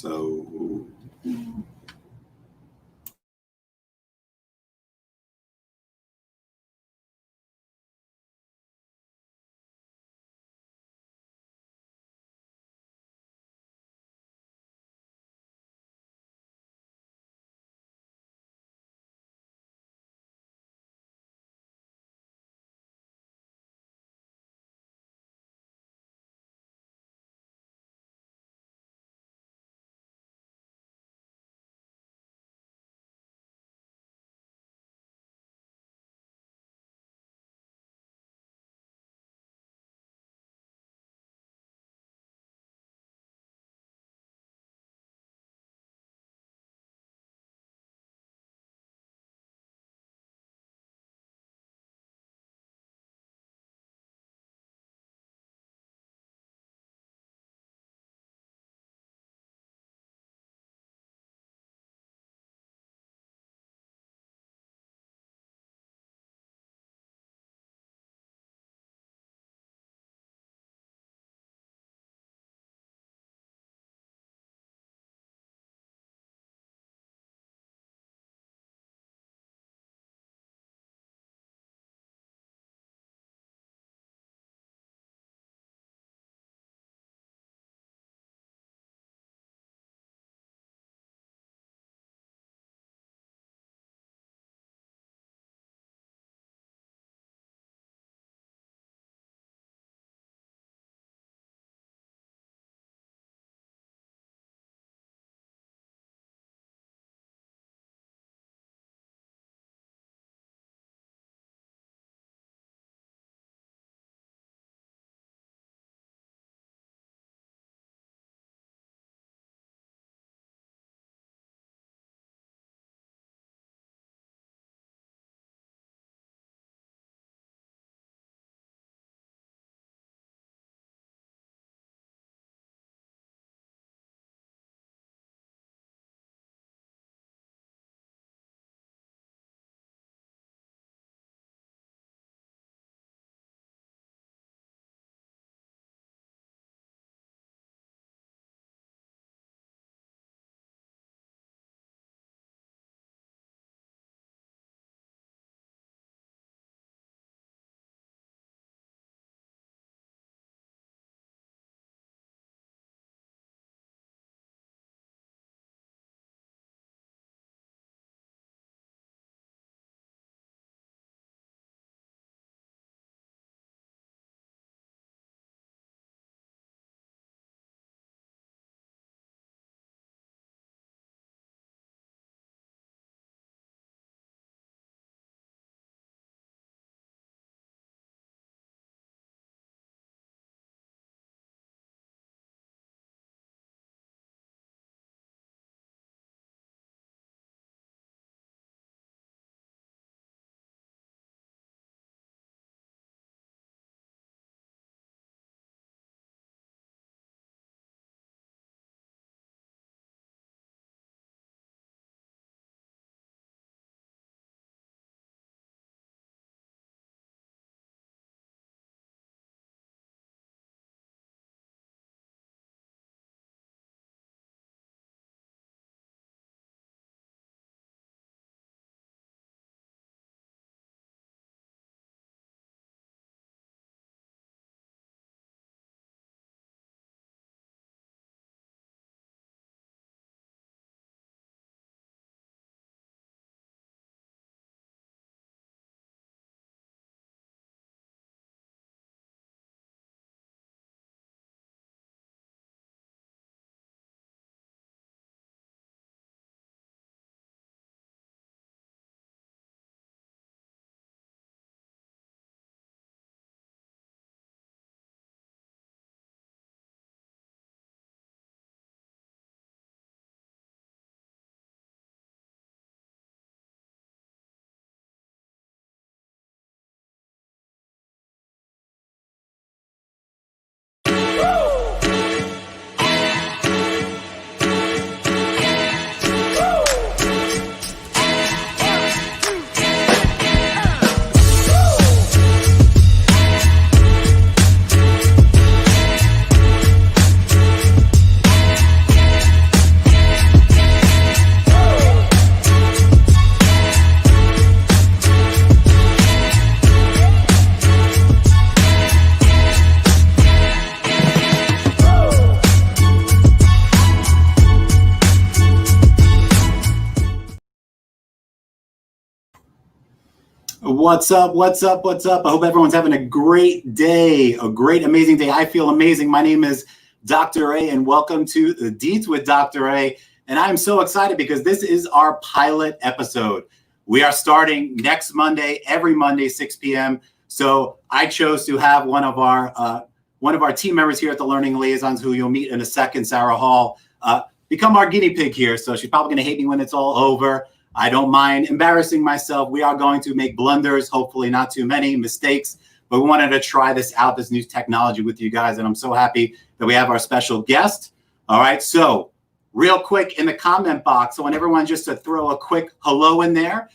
So What's up? What's up? What's up? I hope everyone's having a great day, a great, amazing day. I feel amazing. My name is Dr. A, and welcome to the Deets with Dr. A. And I'm so excited because this is our pilot episode. We are starting next Monday, every Monday, 6 p.m. So I chose to have one of our team members here at the Learning Liaisons, who you'll meet in a second, Sarah Hall, become our guinea pig here. So she's probably going to hate me when it's all over. I don't mind embarrassing myself. We are going to make blunders, hopefully not too many mistakes, but we wanted to try this out, this new technology with you guys. And I'm so happy that we have our special guest. All right. So real quick in the comment box, I want everyone just to throw a quick hello in there.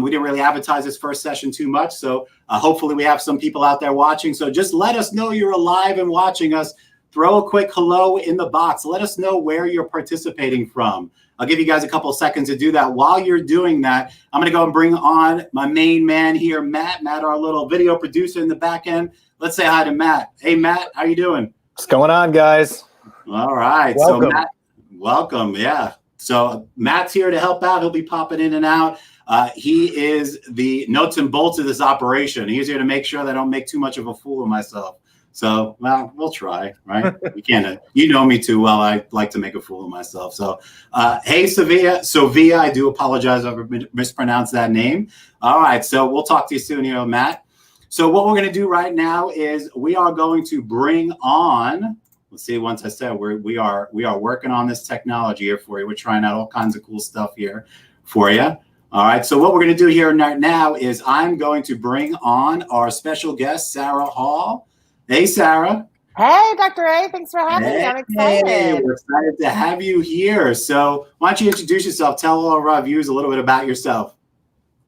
We didn't really advertise this first session too much. So hopefully we have some people out there watching. So just let us know you're alive and watching us. Throw a quick hello in the box. Let us know where you're participating from. I'll give you guys a couple of seconds to do that. While you're doing that, I'm going to go and bring on my main man here, Matt. Matt, our little video producer in the back end. Let's say hi to Matt. Hey, Matt, how you doing? What's going on, guys? All right. Welcome. So, Matt, welcome. Yeah. So Matt's here to help out. He'll be popping in and out. He is the nuts and bolts of this operation. He's here to make sure that I don't make too much of a fool of myself. So, well, we'll try, right? We can't. You know me too well. I like to make a fool of myself. So, hey, Sofia, I do apologize if I mispronounced that name. All right, so we'll talk to you soon here, Matt. So what we're going to do right now is we are going to bring on, let's see, once I said we are working on this technology here for you. We're trying out all kinds of cool stuff here for you. All right, so what we're going to do here right now is I'm going to bring on our special guest, Sarah Hall. Hey, Sarah. Hey, Dr. A. Thanks for having me. I'm excited. Hey, we're excited to have you here. So why don't you introduce yourself? Tell all our viewers a little bit about yourself.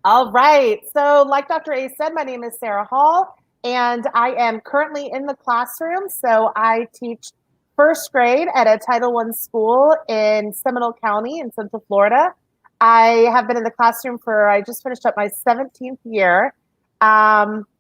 All right. So like Dr. A said, my name is Sarah Hall, and I am currently in the classroom. So I teach first grade at a Title I school in Seminole County in Central Florida. I have been in the classroom I just finished up my 17th year.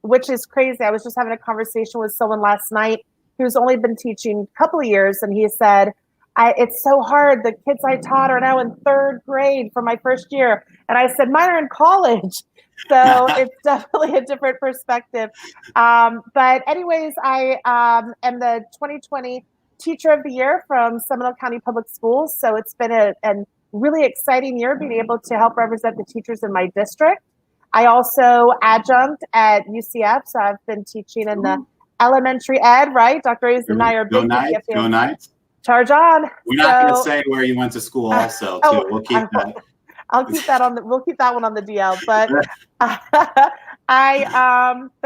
Which is crazy. I was just having a conversation with someone last night who's only been teaching a couple of years, and he said, it's so hard. The kids I taught are now in third grade for my first year. And I said, mine are in college. So it's definitely a different perspective. But anyways, I am the 2020 Teacher of the Year from Seminole County Public Schools. So it's been a really exciting year being able to help represent the teachers in my district. I also adjunct at UCF, so I've been teaching in the elementary ed, right? Dr. A's and I are big. Go Knights. Charge on. We're not going to say where you went to school also, too. We'll keep that. I'll keep that we'll keep that one on the DL. But but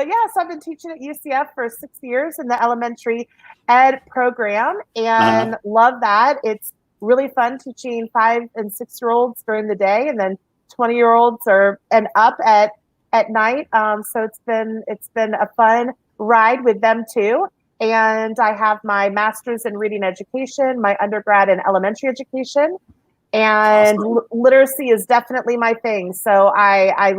yeah, so I've been teaching at UCF for 6 years in the elementary ed program and love that. It's really fun teaching 5- and 6-year-olds during the day, and then 20-year-olds and up at night. So it's been a fun ride with them too. And I have my master's in reading education, my undergrad in elementary education, and awesome. Literacy is definitely my thing. So I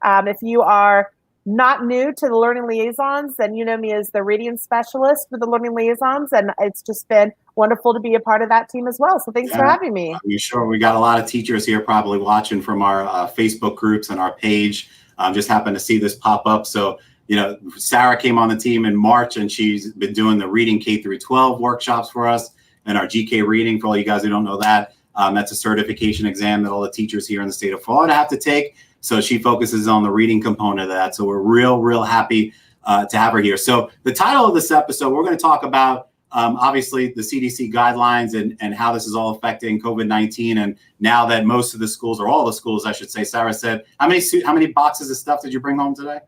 if you are not new to the Learning Liaisons, then you know me as the reading specialist for the Learning Liaisons, and it's just been wonderful to be a part of that team as well. So thanks for having me. I'm sure we got a lot of teachers here probably watching from our Facebook groups and our page. Just happened to see this pop up. So, you know, Sarah came on the team in March, and she's been doing the reading K through 12 workshops for us, and our GK reading, for all you guys who don't know that. That's a certification exam that all the teachers here in the state of Florida have to take. So she focuses on the reading component of that. So we're real happy to have her here. So the title of this episode, we're going to talk about obviously the CDC guidelines and how this is all affecting COVID-19. And now that most of the schools, or all the schools, I should say, Sarah said, how many boxes of stuff did you bring home today?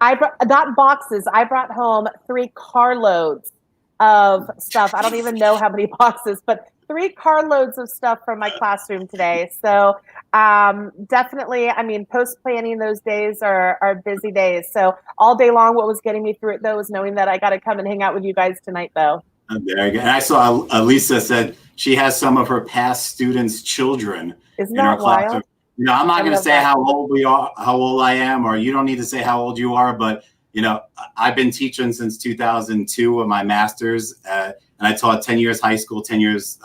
Not boxes. I brought home 3 carloads of stuff. I don't even know how many boxes, but 3 carloads of stuff from my classroom today. So definitely, I mean, post-planning, those days are busy days. So all day long, what was getting me through it, though, was knowing that I got to come and hang out with you guys tonight, though. Very good. And I saw Lisa said she has some of her past students' children Isn't in her that wild? classroom. You know, I'm not going to say how old we are, how old I am, or you don't need to say how old you are, but you know, I've been teaching since 2002 with my master's, and I taught 10 years high school, 10 years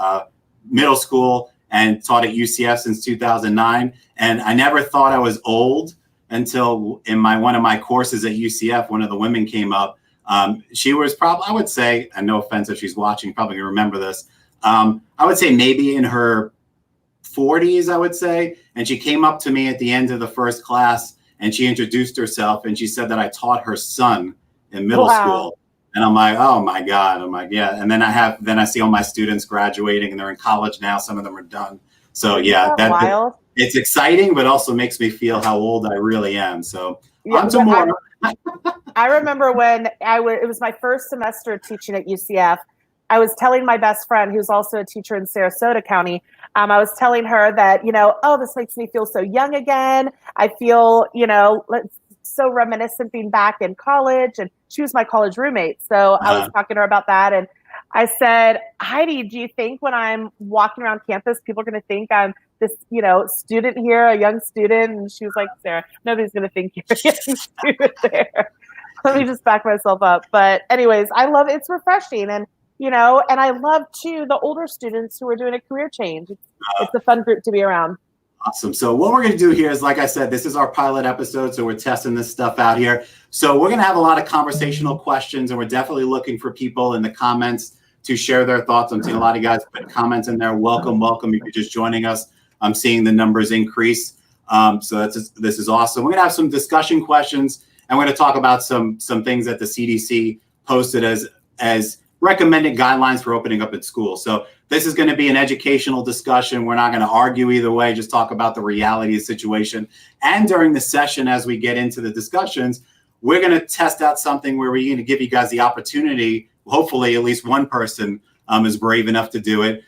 middle school, and taught at UCF since 2009. And I never thought I was old until in one of my courses at UCF, one of the women came up. She was probably, I would say, and no offense if she's watching, probably gonna remember this. I would say maybe in her 40s, I would say. And she came up to me at the end of the first class and she introduced herself and she said that I taught her son in middle school. And I'm like, oh my God. I'm like, yeah. And then I see all my students graduating and they're in college now. Some of them are done. So yeah, wild. It's exciting, but also makes me feel how old I really am. So on to yeah, more. I remember when it was my first semester teaching at UCF. I was telling my best friend, who's also a teacher in Sarasota County, I was telling her that, oh, this makes me feel so young again. I feel, so reminiscent being back in college. And she was my college roommate. So I was talking to her about that. And I said, Heidi, do you think when I'm walking around campus, people are going to think I'm this, student here, a young student? And she was like, Sarah, nobody's going to think you're a young student there. Let me just back myself up. But anyways, I love it's refreshing. And and I love too the older students who are doing a career change. It's a fun group to be around. Awesome. So what we're going to do here is, like I said, this is our pilot episode. So we're testing this stuff out here. So we're going to have a lot of conversational questions, and we're definitely looking for people in the comments to share their thoughts. I'm seeing a lot of guys put comments in there. Welcome. If you're just joining us, I'm seeing the numbers increase. So this is awesome. We're going to have some discussion questions, and we're going to talk about some things that the CDC posted as recommended guidelines for opening up at school. So this is going to be an educational discussion. We're not going to argue either way, just talk about the reality of the situation. And during the session, as we get into the discussions, we're going to test out something where we're going to give you guys the opportunity, hopefully at least one person is brave enough to do it,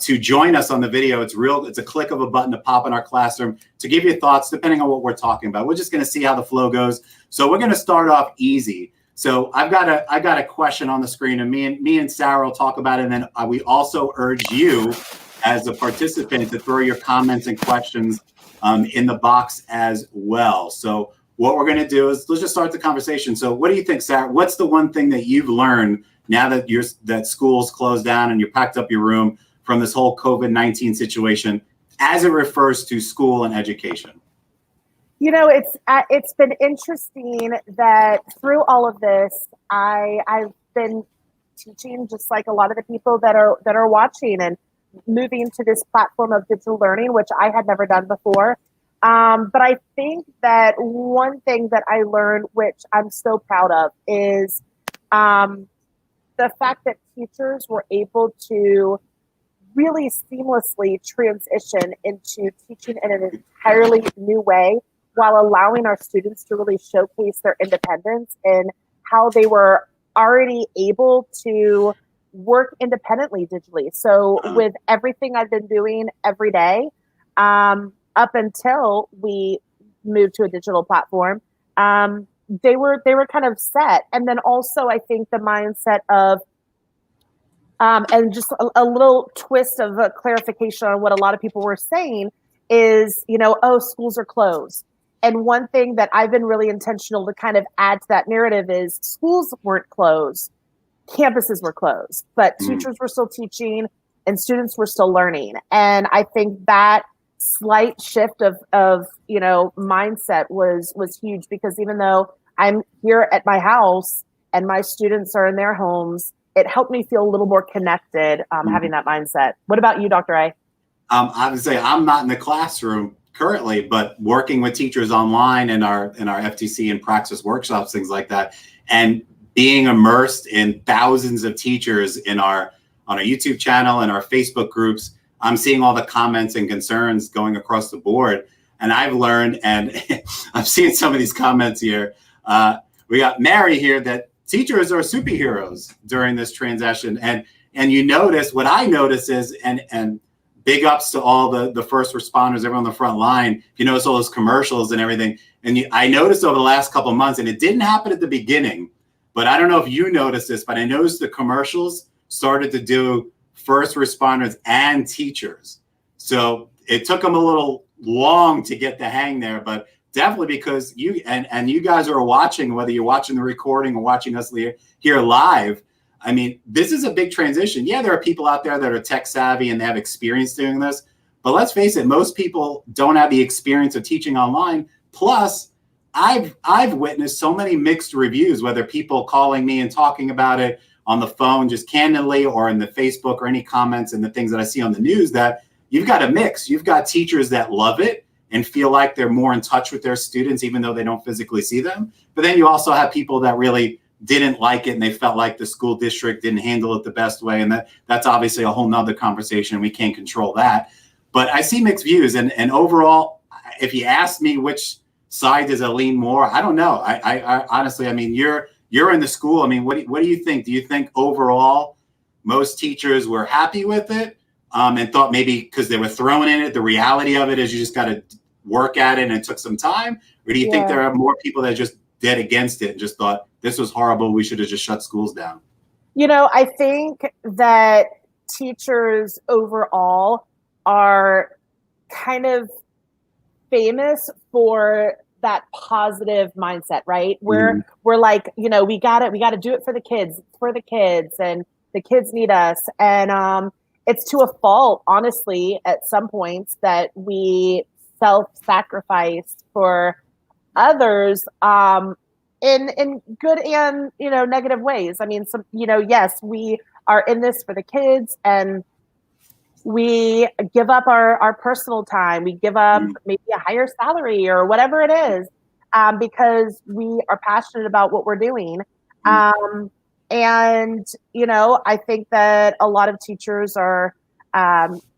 to join us on the video. It's a click of a button to pop in our classroom to give you thoughts depending on what we're talking about. We're just going to see how the flow goes. So we're going to start off easy. So I got a question on the screen, and me and Sarah will talk about it. And then we also urge you as a participant to throw your comments and questions in the box as well. So what we're going to do is let's just start the conversation. So what do you think, Sarah? What's the one thing that you've learned now that that school's closed down and you packed up your room from this whole COVID-19 situation as it refers to school and education? It's been interesting that through all of this, I've been teaching just like a lot of the people that are watching and moving to this platform of digital learning, which I had never done before. But I think that one thing that I learned, which I'm so proud of, is the fact that teachers were able to really seamlessly transition into teaching in an entirely new way, while allowing our students to really showcase their independence and how they were already able to work independently digitally. So with everything I've been doing every day, up until we moved to a digital platform, they were kind of set. And then also I think the mindset of, and just a little twist of a clarification on what a lot of people were saying is, schools are closed. And one thing that I've been really intentional to kind of add to that narrative is schools weren't closed, campuses were closed, but teachers were still teaching and students were still learning. And I think that slight shift of mindset was huge, because even though I'm here at my house and my students are in their homes, it helped me feel a little more connected, having that mindset. What about you, Dr. A? I would say I'm not in the classroom currently, but working with teachers online in our FTC and Praxis workshops, things like that, and being immersed in thousands of teachers on our YouTube channel and our Facebook groups, I'm seeing all the comments and concerns going across the board. And I've learned, and I've seen some of these comments here. We got Mary here that teachers are superheroes during this transition. And you notice, what I notice is, and big ups to all the first responders, everyone on the front line. You notice all those commercials and everything. And I noticed over the last couple of months, and it didn't happen at the beginning, but I don't know if you noticed this, but I noticed the commercials started to do first responders and teachers. So it took them a little long to get the hang there, but definitely because you guys are watching, whether you're watching the recording or watching us here live, I mean, this is a big transition. Yeah, there are people out there that are tech savvy and they have experience doing this, but let's face it, most people don't have the experience of teaching online. Plus, I've witnessed so many mixed reviews, whether people calling me and talking about it on the phone just candidly, or in the Facebook, or any comments and the things that I see on the news, that you've got a mix. You've got teachers that love it and feel like they're more in touch with their students, even though they don't physically see them. But then you also have people that really didn't like it, and they felt like the school district didn't handle it the best way. And that's obviously a whole nother conversation. We can't control that. But I see mixed views. And overall, if you ask me which side does it lean more, I don't know. I honestly, I mean, you're in the school. I mean, what do you think? Do you think overall most teachers were happy with it, and thought maybe because they were thrown in it, the reality of it is you just got to work at it and it took some time? Or do you think there are more people that just dead against it and just thought this was horrible, we should have just shut schools down? I think that teachers overall are kind of famous for that positive mindset, right? We're like, we got to do it for the kids, and the kids need us. And it's to a fault, honestly, at some points, that we self-sacrifice for others, in good and negative ways. I mean, yes, we are in this for the kids, and we give up our personal time. We give up maybe a higher salary or whatever it is, because we are passionate about what we're doing. And I think that a lot of teachers are,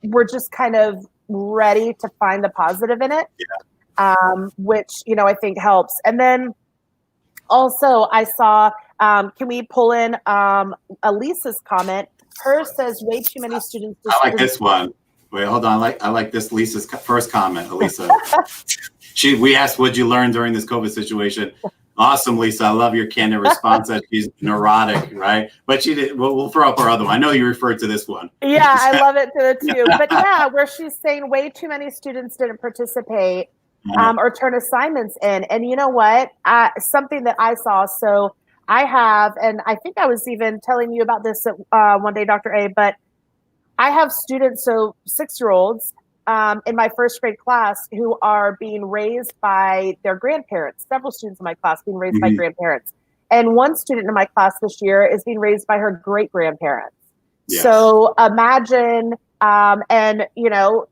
we're just kind of ready to find the positive in it, which, I think helps. And then also I saw, can we pull in Elisa's comment? Hers says way too many students. I like this one. Wait, hold on. I like this Lisa's first comment, Elisa. We asked, what'd you learn during this COVID situation? Awesome, Lisa. I love your candid response that she's neurotic, right? But she did. We'll throw up our other one. I know you referred to this one. Yeah, I love it too. But yeah, where she's saying way too many students didn't participate or turn assignments in. And you know what? Something that I saw. So I have, and I think I was even telling you about this one day, Dr. A, but I have students, so 6-year-olds in my first grade class who are being raised by their grandparents. Several students in my class being raised by grandparents. And one student in my class this year is being raised by her great-grandparents. Yes. So imagine, and the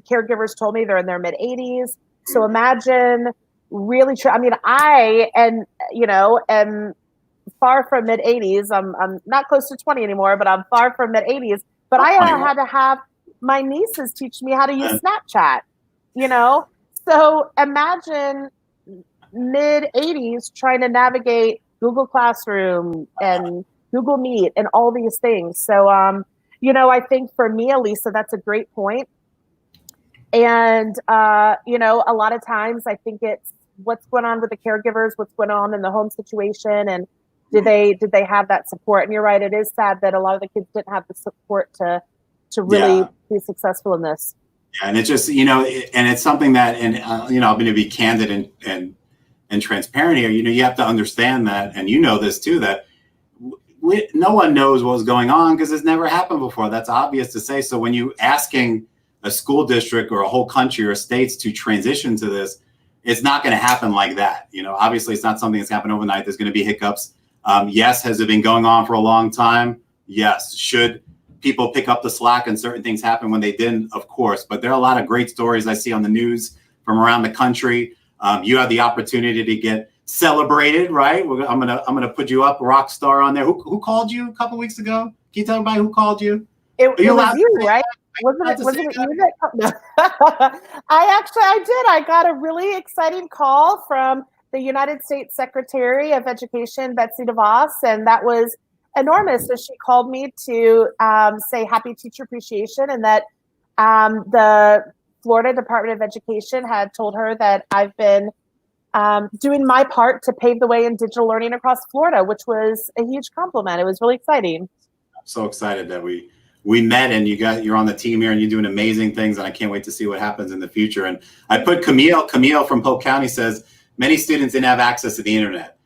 caregivers told me they're in their mid-80s. So imagine really, I am far from mid-80s. I'm not close to 20 anymore, but I'm far from mid-80s. But I had to have my nieces teach me how to use Snapchat, So imagine mid-80s trying to navigate Google Classroom and Google Meet and all these things. So, I think for me, Elisa, that's a great point. And, a lot of times I think it's what's going on with the caregivers, what's going on in the home situation, and did they have that support? And you're right, it is sad that a lot of the kids didn't have the support to really be successful in this. Yeah, and it's just, and it's something that, and I'm going to be candid and transparent here. You have to understand that, and this too, that no one knows what was going on because it's never happened before. That's obvious to say. So when you asking a school district or a whole country or states to transition to this, it's not going to happen like that. Obviously it's not something that's happened overnight. There's going to be hiccups. Yes. Has it been going on for a long time? Yes. Should people pick up the slack and certain things happen when they didn't? Of course. But there are a lot of great stories I see on the news from around the country. You have the opportunity to get celebrated, right? I'm gonna put you up, rock star on there. Who called you a couple weeks ago? Can you tell everybody who called you? It was you, right? Wasn't it you that? I did. I got a really exciting call from the United States Secretary of Education, Betsy DeVos, and that was enormous. So she called me to say Happy Teacher Appreciation, and that the Florida Department of Education had told her that I've been doing my part to pave the way in digital learning across Florida, which was a huge compliment. It was really exciting. I'm so excited that we met and you're on the team here and you're doing amazing things, and I can't wait to see what happens in the future. And I put Camille from Polk County says many students didn't have access to the internet,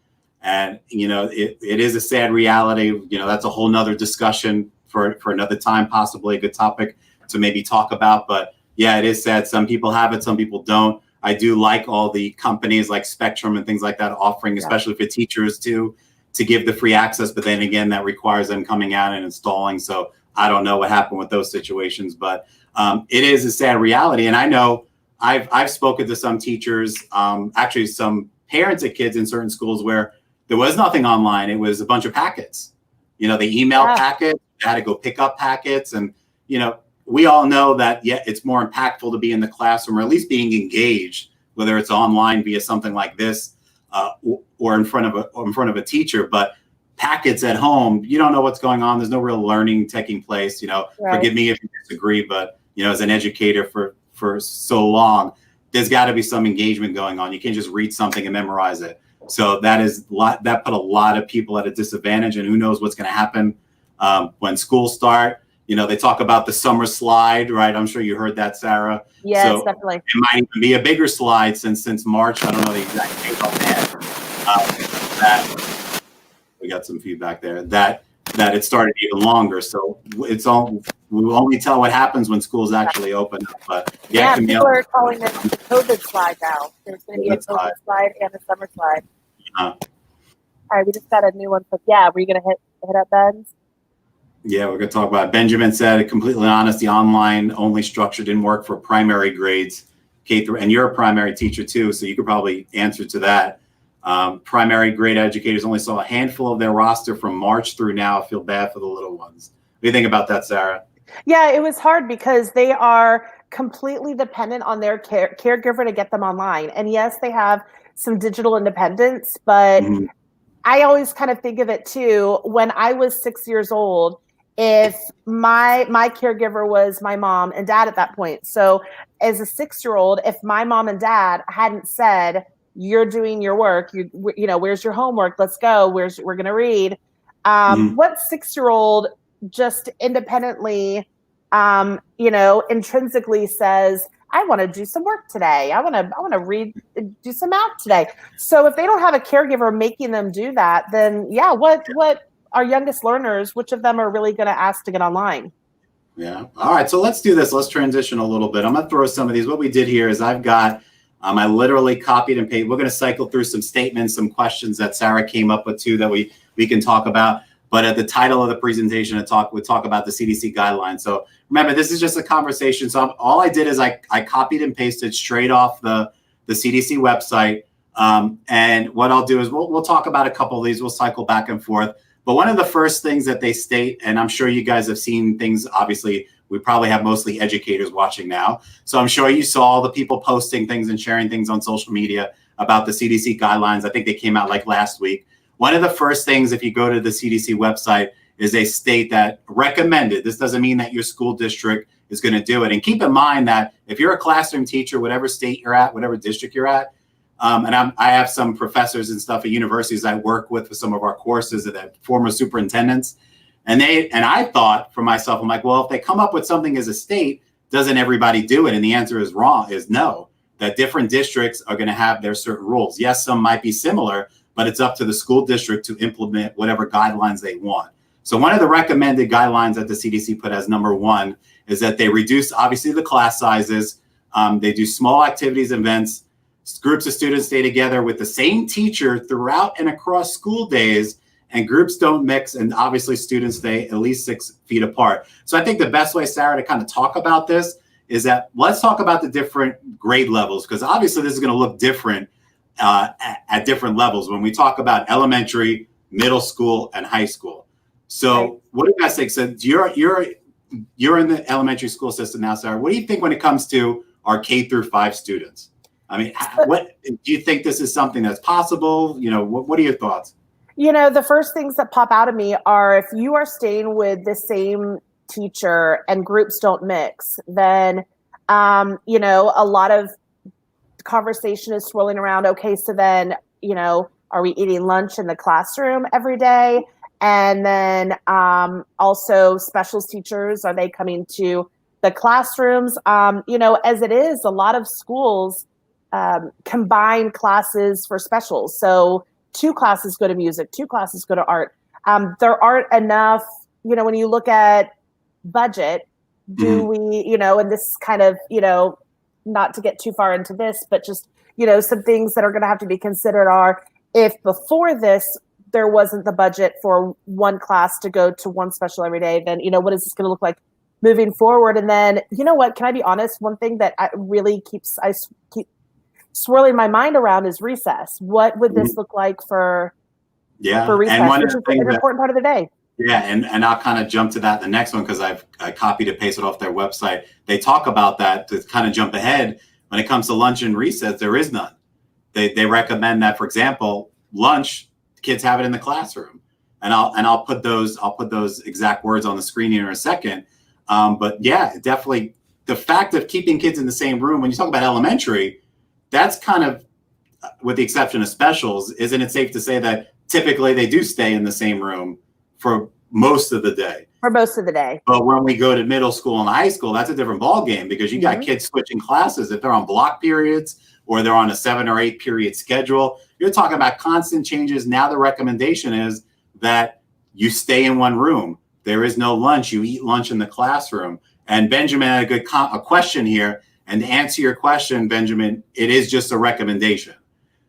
and it is a sad reality. That's a whole nother discussion for another time, possibly a good topic to maybe talk about. But yeah, it is sad. Some people have it, some people don't. I do like all the companies like Spectrum and things like that offering, especially for teachers to give the free access. But then again, that requires them coming out and installing. So I don't know what happened with those situations, but it is a sad reality. And I know I've spoken to some teachers, actually some parents of kids in certain schools where there was nothing online. It was a bunch of packets. They email packets, they had to go pick up packets. And, we all know that, it's more impactful to be in the classroom or at least being engaged, whether it's online via something like this or in front of a teacher. But packets at home, you don't know what's going on. There's no real learning taking place. Forgive me if you disagree, but, as an educator for so long, there's got to be some engagement going on. You can't just read something and memorize it. So that put a lot of people at a disadvantage, and who knows what's going to happen when schools start. They talk about the summer slide, right? I'm sure you heard that, Sarah. Yes, so definitely. It might even be a bigger slide since March. I don't know the exact date offhand. That we got some feedback there. That it started even longer. So we'll only tell what happens when schools actually open up. But people are calling it the COVID slide now. There's going to be a COVID slide and a summer slide. All right, we just got a new one. So were you going to hit up Ben's? Yeah, we're going to talk about it. Benjamin said, completely honest, the online only structure didn't work for primary grades, K through, and you're a primary teacher too, so you could probably answer to that. Primary grade educators only saw a handful of their roster from March through now. I feel bad for the little ones. What do you think about that, Sarah? Yeah, it was hard because they are completely dependent on their caregiver to get them online. And yes, they have some digital independence, but I always kind of think of it too. When I was 6 years old, if my caregiver was my mom and dad at that point. So as a 6-year-old, if my mom and dad hadn't said, you're doing your work, where's your homework? Let's go. We're going to read. What 6-year-old just independently, intrinsically says, I want to do some work today. I want to read, do some math today. So if they don't have a caregiver making them do that, then what our youngest learners, which of them are really going to ask to get online? Yeah. All right. So let's do this. Let's transition a little bit. I'm going to throw some of these. What we did here is I've got, I literally copied and pasted. We're going to cycle through some statements, some questions that Sarah came up with too that we can talk about. But at the title of the presentation, we talk about the CDC guidelines. So remember, this is just a conversation. So all I did is I copied and pasted straight off the CDC website. And what I'll do is we'll talk about a couple of these. We'll cycle back and forth. But one of the first things that they state, and I'm sure you guys have seen things, obviously, we probably have mostly educators watching now. So I'm sure you saw all the people posting things and sharing things on social media about the CDC guidelines. I think they came out like last week. One of the first things, if you go to the CDC website, is they state that recommended. This doesn't mean that your school district is going to do it. And keep in mind that if you're a classroom teacher, whatever state you're at, whatever district you're at, and I have some professors and stuff at universities I work with for some of our courses that former superintendents. And I thought for myself, I'm like, well, if they come up with something as a state, doesn't everybody do it? And the answer is no, that different districts are going to have their certain rules. Yes, some might be similar, but it's up to the school district to implement whatever guidelines they want. So one of the recommended guidelines that the CDC put as number one is that they reduce, obviously, the class sizes. They do small activities, events. Groups of students stay together with the same teacher throughout and across school days, and groups don't mix, and obviously students stay at least 6 feet apart. So I think the best way, Sarah, to kind of talk about this is that let's talk about the different grade levels, because obviously this is going to look different at different levels when we talk about elementary, middle school, and high school. So what do you guys think? So you're in the elementary school system now, Sarah. What do you think when it comes to our K through 5 students? I mean, what do you think this is something that's possible? What are your thoughts? The first things that pop out of me are if you are staying with the same teacher and groups don't mix, then, a lot of conversation is swirling around. Okay, so then, are we eating lunch in the classroom every day? And then also specials teachers, are they coming to the classrooms? As it is, a lot of schools combine classes for specials. So 2 classes go to music, 2 classes go to art. There aren't enough, when you look at budget, do we, and this is kind of, not to get too far into this, but just, some things that are going to have to be considered are, if before this there wasn't the budget for one class to go to one special every day, then, what is this going to look like moving forward? And then, can I be honest? One thing that I keep swirling my mind around is recess. What would this look like for recess, and which is an important part of the day? Yeah, and I'll kind of jump to that the next one, because I copied and pasted off their website. They talk about that to kind of jump ahead. When it comes to lunch and recess, there is none. They recommend that, for example, lunch, kids have it in the classroom, and I'll put those exact words on the screen here in a second. But yeah, definitely the fact of keeping kids in the same room. When you talk about elementary, that's kind of, with the exception of specials, isn't it safe to say that typically they do stay in the same room for most of the day? For most of the day. But when we go to middle school and high school, that's a different ball game, because you got kids switching classes. If they're on block periods or they're on a 7 or 8 period schedule, you're talking about constant changes. Now the recommendation is that you stay in one room. There is no lunch. You eat lunch in the classroom. And Benjamin had a question here. And to answer your question, Benjamin, it is just a recommendation.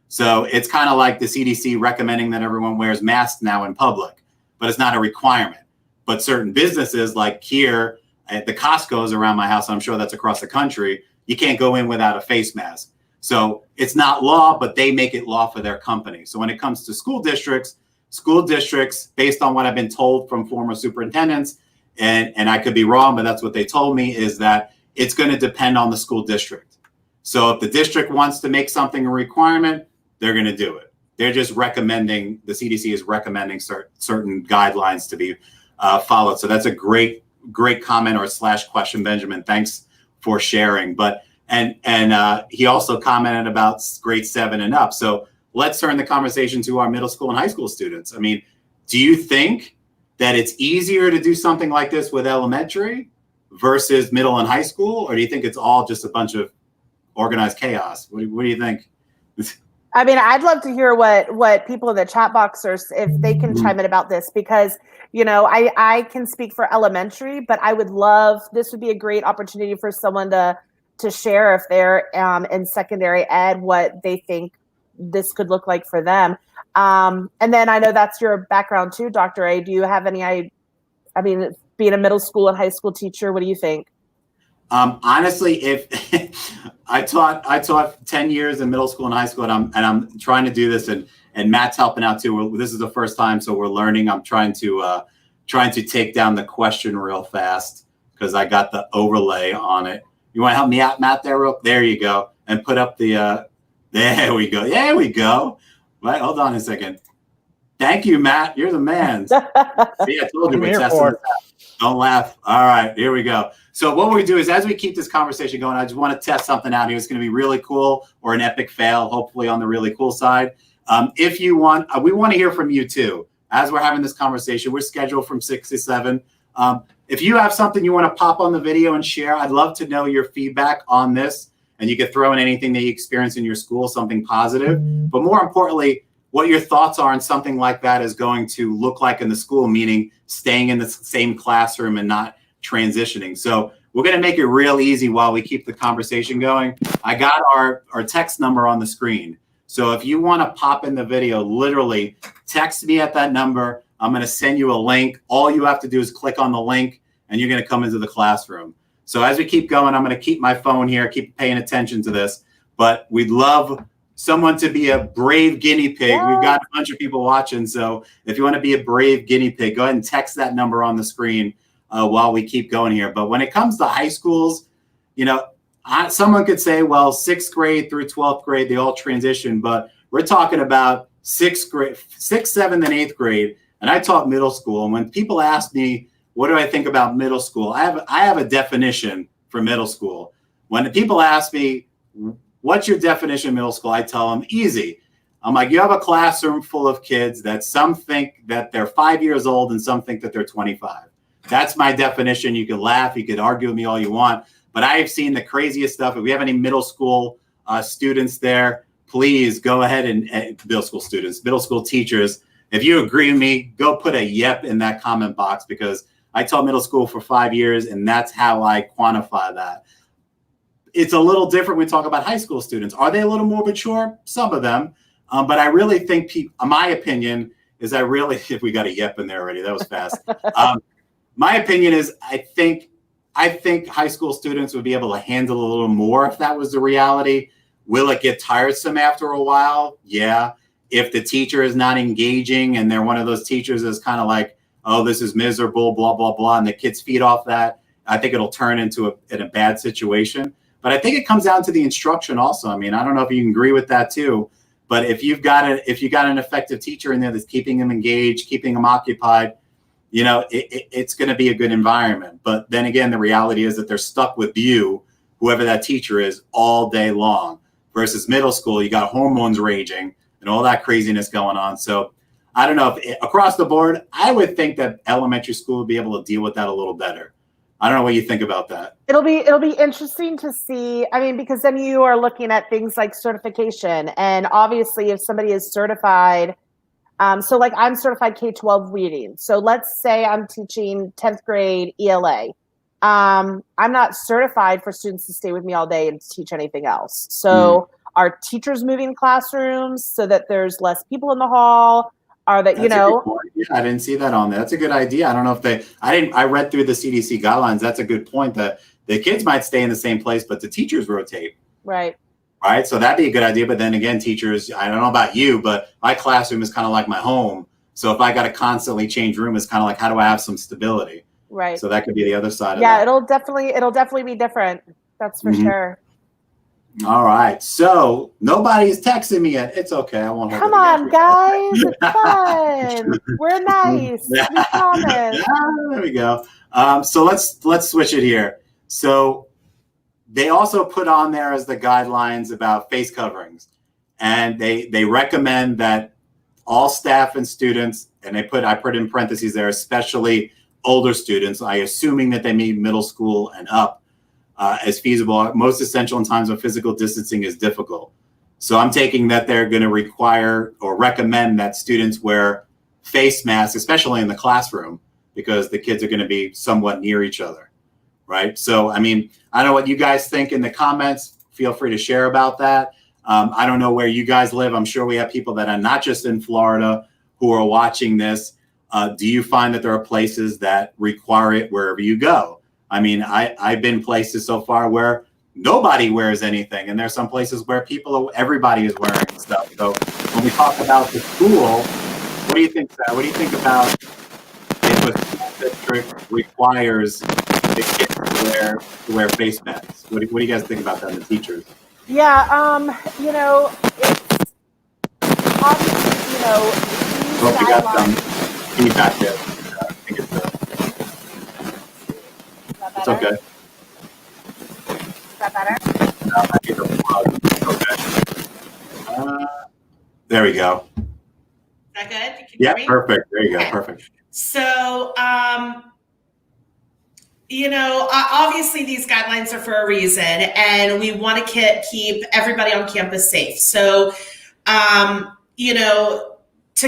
So it's kind of like the CDC recommending that everyone wears masks now in public, but it's not a requirement. But certain businesses, like here at the Costco's around my house, I'm sure that's across the country, you can't go in without a face mask. So it's not law, but they make it law for their company. So when it comes to school districts, based on what I've been told from former superintendents, and I could be wrong, but that's what they told me, is that it's going to depend on the school district. So if the district wants to make something a requirement, they're going to do it. They're just recommending, the CDC is recommending certain guidelines to be followed. So that's a great comment or / question, Benjamin. Thanks for sharing. But and he also commented about grade 7 and up. So let's turn the conversation to our middle school and high school students. I mean, do you think that it's easier to do something like this with elementary versus middle and high school? Or do you think it's all just a bunch of organized chaos? What do you think? I mean, I'd love to hear what people in the chat box, or if they can chime in about this, because, I can speak for elementary, but I would love, this would be a great opportunity for someone to share, if they're in secondary ed, what they think this could look like for them. And then I know that's your background too, Dr. A. Do you have any, I mean, being a middle school and high school teacher, what do you think? Honestly, if I taught 10 years in middle school and high school, and I'm trying to do this, and Matt's helping out too. This is the first time, so we're learning. I'm trying to take down the question real fast, because I got the overlay on it. You want to help me out, Matt? There you go, and put up the. There we go. There we go. Right, hold on a second. Thank you, Matt. You're the man. See, I told you we're testing this out. Don't laugh. All right, here we go. So what we do is, as we keep this conversation going, I just want to test something out here. It's going to be really cool, or an epic fail, hopefully on the really cool side. If you want, we want to hear from you too. As we're having this conversation, we're scheduled from 6 to 7. If you have something you want to pop on the video and share, I'd love to know your feedback on this. And you could throw in anything that you experience in your school, something positive. But more importantly, what your thoughts are on something like that is going to look like in the school, meaning staying in the same classroom and not transitioning. So we're going to make it real easy while we keep the conversation going. I got our text number on the screen. So if you want to pop in the video, literally text me at that number. I'm going to send you a link. All you have to do is click on the link, and you're going to come into the classroom. So as we keep going, I'm going to keep my phone here, keep paying attention to this. But we'd love someone to be a brave guinea pig. Yeah. We've got a bunch of people watching. So if you want to be a brave guinea pig, go ahead and text that number on the screen while we keep going here. But when it comes to high schools, someone could say, well, 6th grade through 12th grade, they all transition. But we're talking about 6th, 7th, and 8th grade. And I taught middle school. And when people ask me, what do I think about middle school? I have a definition for middle school. When people ask me, what's your definition of middle school? I tell them, easy. I'm like, you have a classroom full of kids that some think that they're 5 years old and some think that they're 25. That's my definition. You can laugh, you can argue with me all you want, but I have seen the craziest stuff. If we have any middle school students there, please go ahead and middle school students, middle school teachers, if you agree with me, go put a yep in that comment box, because I taught middle school for 5 years, and that's how I quantify that. it's a little different when we talk about high school students. Are they a little more mature? Some of them. But I really think, my opinion is if we got a yep in there already, that was fast. My opinion is I think high school students would be able to handle a little more if that was the reality. Will it get tiresome after a while? Yeah. If the teacher is not engaging and they're one of those teachers that's kind of like, oh, this is miserable, blah, blah, blah, and the kids feed off that, I think it'll turn into a bad situation. But I think it comes down to the instruction also. I mean, I don't know if you can agree with that too, but if you got an effective teacher in there that's keeping them engaged, keeping them occupied, it's going to be a good environment. But then again, the reality is that they're stuck with you, whoever that teacher is, all day long. Versus middle school, you got hormones raging and all that craziness going on. So I don't know if across the board, I would think that elementary school would be able to deal with that a little better. I don't know what you think about that. It'll be interesting to see. I mean, because then you are looking at things like certification, and obviously, if somebody is certified, so like I'm certified K-12 reading. So let's say I'm teaching 10th grade ELA. I'm not certified for students to stay with me all day and teach anything else. So are teachers moving classrooms so that there's less people in the hall? Are that, Yeah, I didn't see that on there. That's a good idea. I don't know if I read through the CDC guidelines. That's a good point that the kids might stay in the same place, but the teachers rotate. Right. Right. So that'd be a good idea. But then again, teachers, I don't know about you, but my classroom is kind of like my home. So if I got to constantly change room, it's kind of like, how do I have some stability? Right. So that could be the other side of that. Yeah, it'll definitely be different. That's for sure. All right. So nobody's texting me yet. It's okay. I won't hold Come it on, against you. guys. It's fun. We're nice. We promise. There we go. So let's switch it here. So they also put on there as the guidelines about face coverings, and they recommend that all staff and students, and I put in parentheses there, especially older students, assuming that they mean middle school and up, as feasible. Most essential in times when physical distancing is difficult. So I'm taking that they're going to require or recommend that students wear face masks, especially in the classroom, because the kids are going to be somewhat near each other, right? So, I mean, I don't know what you guys think in the comments. Feel free to share about that. I don't know where you guys live. I'm sure we have people that are not just in Florida who are watching this. Do you find that there are places that require it wherever you go? I mean, I've been places so far where nobody wears anything, and there's some places where everybody is wearing stuff. So when we talk about the school, what do you think, Sarah? What do you think about if a school district requires the kids to wear face masks? What do you guys think about that, the teachers? Yeah, it's obviously, Hope you got some feedback there. I think it's okay. Is that better? Okay. There we go. Is that good? Yeah, perfect. There you go. Perfect. So, obviously these guidelines are for a reason, and we want to keep everybody on campus safe. So, to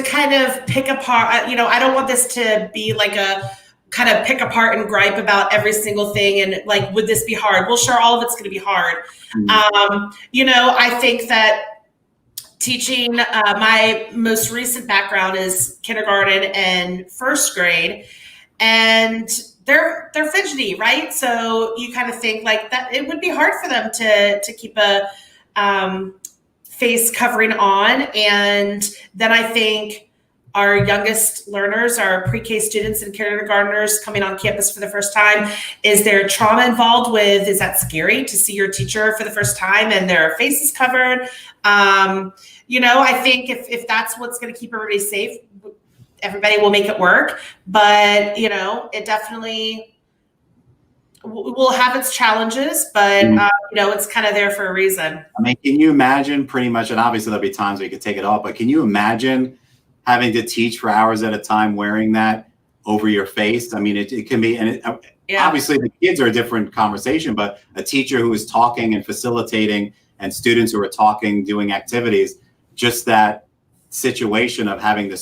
kind of pick apart, I don't want this to be like a kind of pick apart and gripe about every single thing and like, would this be hard? Well, sure, all of it's going to be hard. I think that teaching, my most recent background is kindergarten and first grade, and they're fidgety, right? So you kind of think like that it would be hard for them to keep a face covering on. And then I think our youngest learners, our pre-K students and kindergartners coming on campus for the first time, is there trauma involved with, is that scary to see your teacher for the first time and their face is covered? I think if that's what's going to keep everybody safe, everybody will make it work. But, it definitely will have its challenges, but, it's kind of there for a reason. I mean, can you imagine pretty much, and obviously there'll be times where you could take it off, but can you imagine having to teach for hours at a time wearing that over your face? I mean, it can be, and obviously the kids are a different conversation, but a teacher who is talking and facilitating and students who are talking, doing activities, just that situation of having to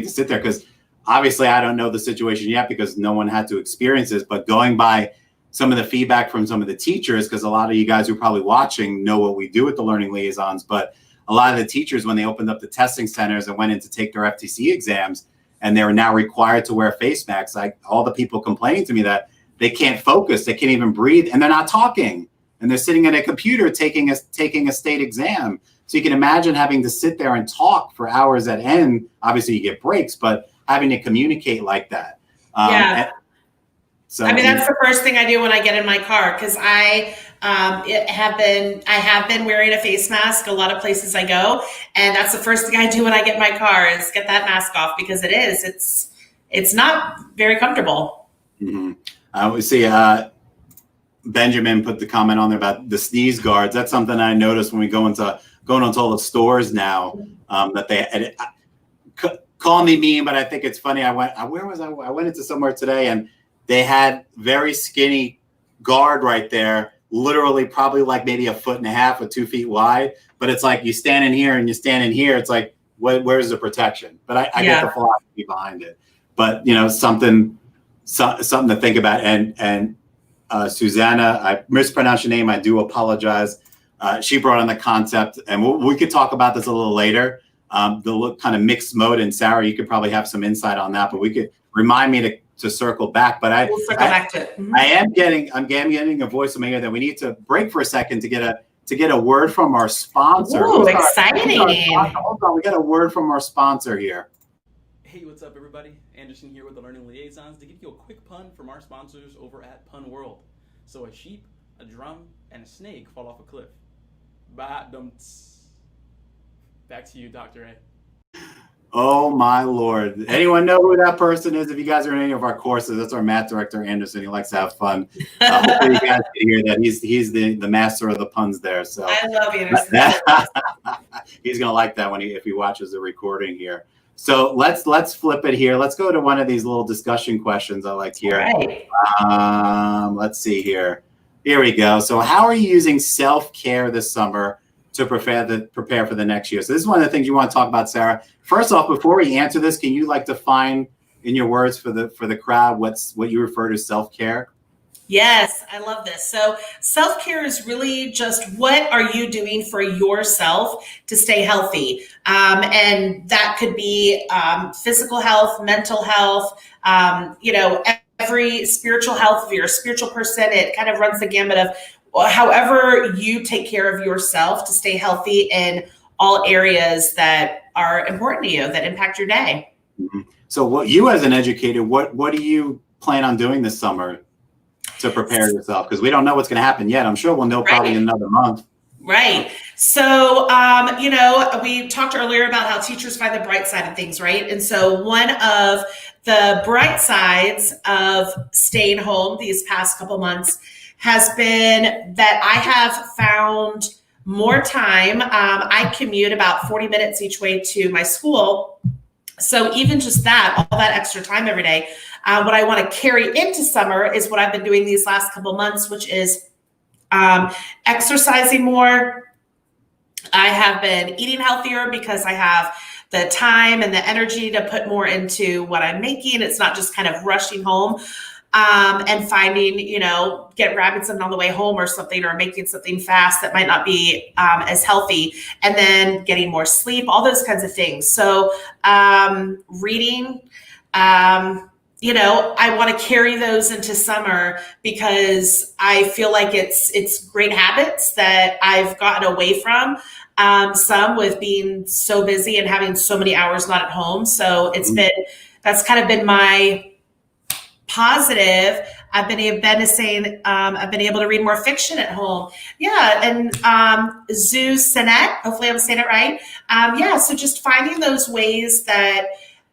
sit there, because obviously I don't know the situation yet because no one had to experience this, but going by some of the feedback from some of the teachers, because a lot of you guys who are probably watching know what we do with the learning liaisons, but a lot of the teachers, when they opened up the testing centers and went in to take their FTC exams, and they were now required to wear face masks, like all the people complaining to me that they can't focus, they can't even breathe, and they're not talking, and they're sitting at a computer taking a state exam. So you can imagine having to sit there and talk for hours at end. Obviously, you get breaks, but having to communicate like that. So I mean, that's the first thing I do when I get in my car, because I have been wearing a face mask a lot of places I go, and that's the first thing I do when I get in my car is get that mask off, because it's not very comfortable. We see Benjamin put the comment on there about the sneeze guards. That's something I noticed when we going into all the stores now, that they call me mean, but I think it's funny. I went into somewhere today, and they had very skinny guard right there, literally probably like maybe 1.5 or 2 feet wide. But it's like you stand in here and you stand in here. It's like, where's the protection? But I get the philosophy behind it. But something to think about. And Susanna, I mispronounced your name. I do apologize. She brought on the concept, and we could talk about this a little later. The kind of mixed mode, and Sarah, you could probably have some insight on that. But we could remind me to circle back. But we'll circle back to it. I'm getting a voice in my ear that we need to break for a second to get a word from our sponsor. Ooh, exciting! Hold on, we got a word from our sponsor here. Hey, what's up, everybody? Anderson here with the Learning Liaisons to give you a quick pun from our sponsors over at Pun World. So a sheep, a drum, and a snake fall off a cliff. Back to you, Dr. A. Oh my Lord. Anyone know who that person is? If you guys are in any of our courses, that's our math director, Anderson. He likes to have fun. Hopefully you guys can hear that. He's the master of the puns there. So I love Anderson. He's going to like that if he watches the recording here. So let's flip it here. Let's go to one of these little discussion questions I like here. Right. Let's see here. Here we go. So how are you using self-care this summer to prepare for the next year? So this is one of the things you want to talk about, Sarah. First off, before we answer this, can you define in your words for the crowd what you refer to as self-care? Yes, I love this. So self-care is really just what are you doing for yourself to stay healthy? And that could be physical health, mental health, every spiritual health. If you're a spiritual person, it kind of runs the gamut of however you take care of yourself to stay healthy in all areas that are important to you, that impact your day. Mm-hmm. So what you as an educator, what do you plan on doing this summer to prepare yourself? Because we don't know what's going to happen yet. I'm sure we'll know probably in another month. Right. So, we talked earlier about how teachers find the bright side of things, right? And so one of the bright sides of staying home these past couple months has been that I have found more time. I commute about 40 minutes each way to my school. So even just that, all that extra time every day, what I want to carry into summer is what I've been doing these last couple months, which is exercising more. I have been eating healthier because I have the time and the energy to put more into what I'm making. It's not just kind of rushing home and finding, grabbing something on the way home or something, or making something fast that might not be as healthy, and then getting more sleep, all those kinds of things. So reading, I want to carry those into summer because I feel like it's great habits that I've gotten away from. Some with being so busy and having so many hours not at home. So that's kind of been my positive. I've been able to read more fiction at home. Yeah. And Zeus Sinet, hopefully I'm saying it right. So just finding those ways that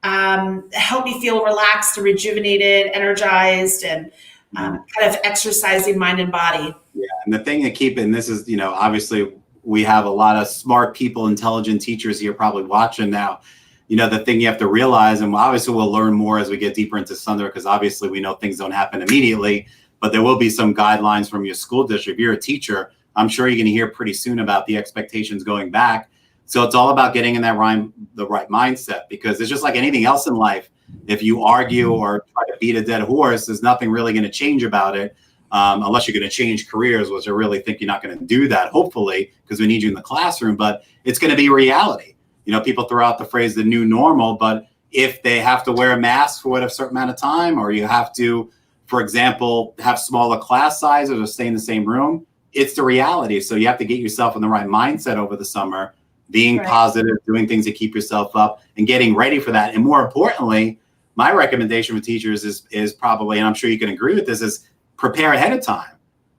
help me feel relaxed, rejuvenated, energized, and kind of exercising mind and body. Yeah. And the thing to keep in this is, obviously we have a lot of smart people, intelligent teachers here probably watching now. The thing you have to realize, and obviously we'll learn more as we get deeper into summer, because obviously we know things don't happen immediately, but there will be some guidelines from your school district. If you're a teacher, I'm sure you're going to hear pretty soon about the expectations going back. So it's all about getting in the right mindset, because it's just like anything else in life. If you argue or try to beat a dead horse, there's nothing really going to change about it. unless you're going to change careers, which I really think you're not going to do that, hopefully, because we need you in the classroom. But it's going to be reality. People throw out the phrase the new normal, but if they have to wear a mask for a certain amount of time, or you have to, for example, have smaller class sizes or stay in the same room, it's the reality. So you have to get yourself in the right mindset over the summer, being positive, doing things to keep yourself up and getting ready for that. And more importantly, my recommendation for teachers is probably, and I'm sure you can agree with this, is prepare ahead of time.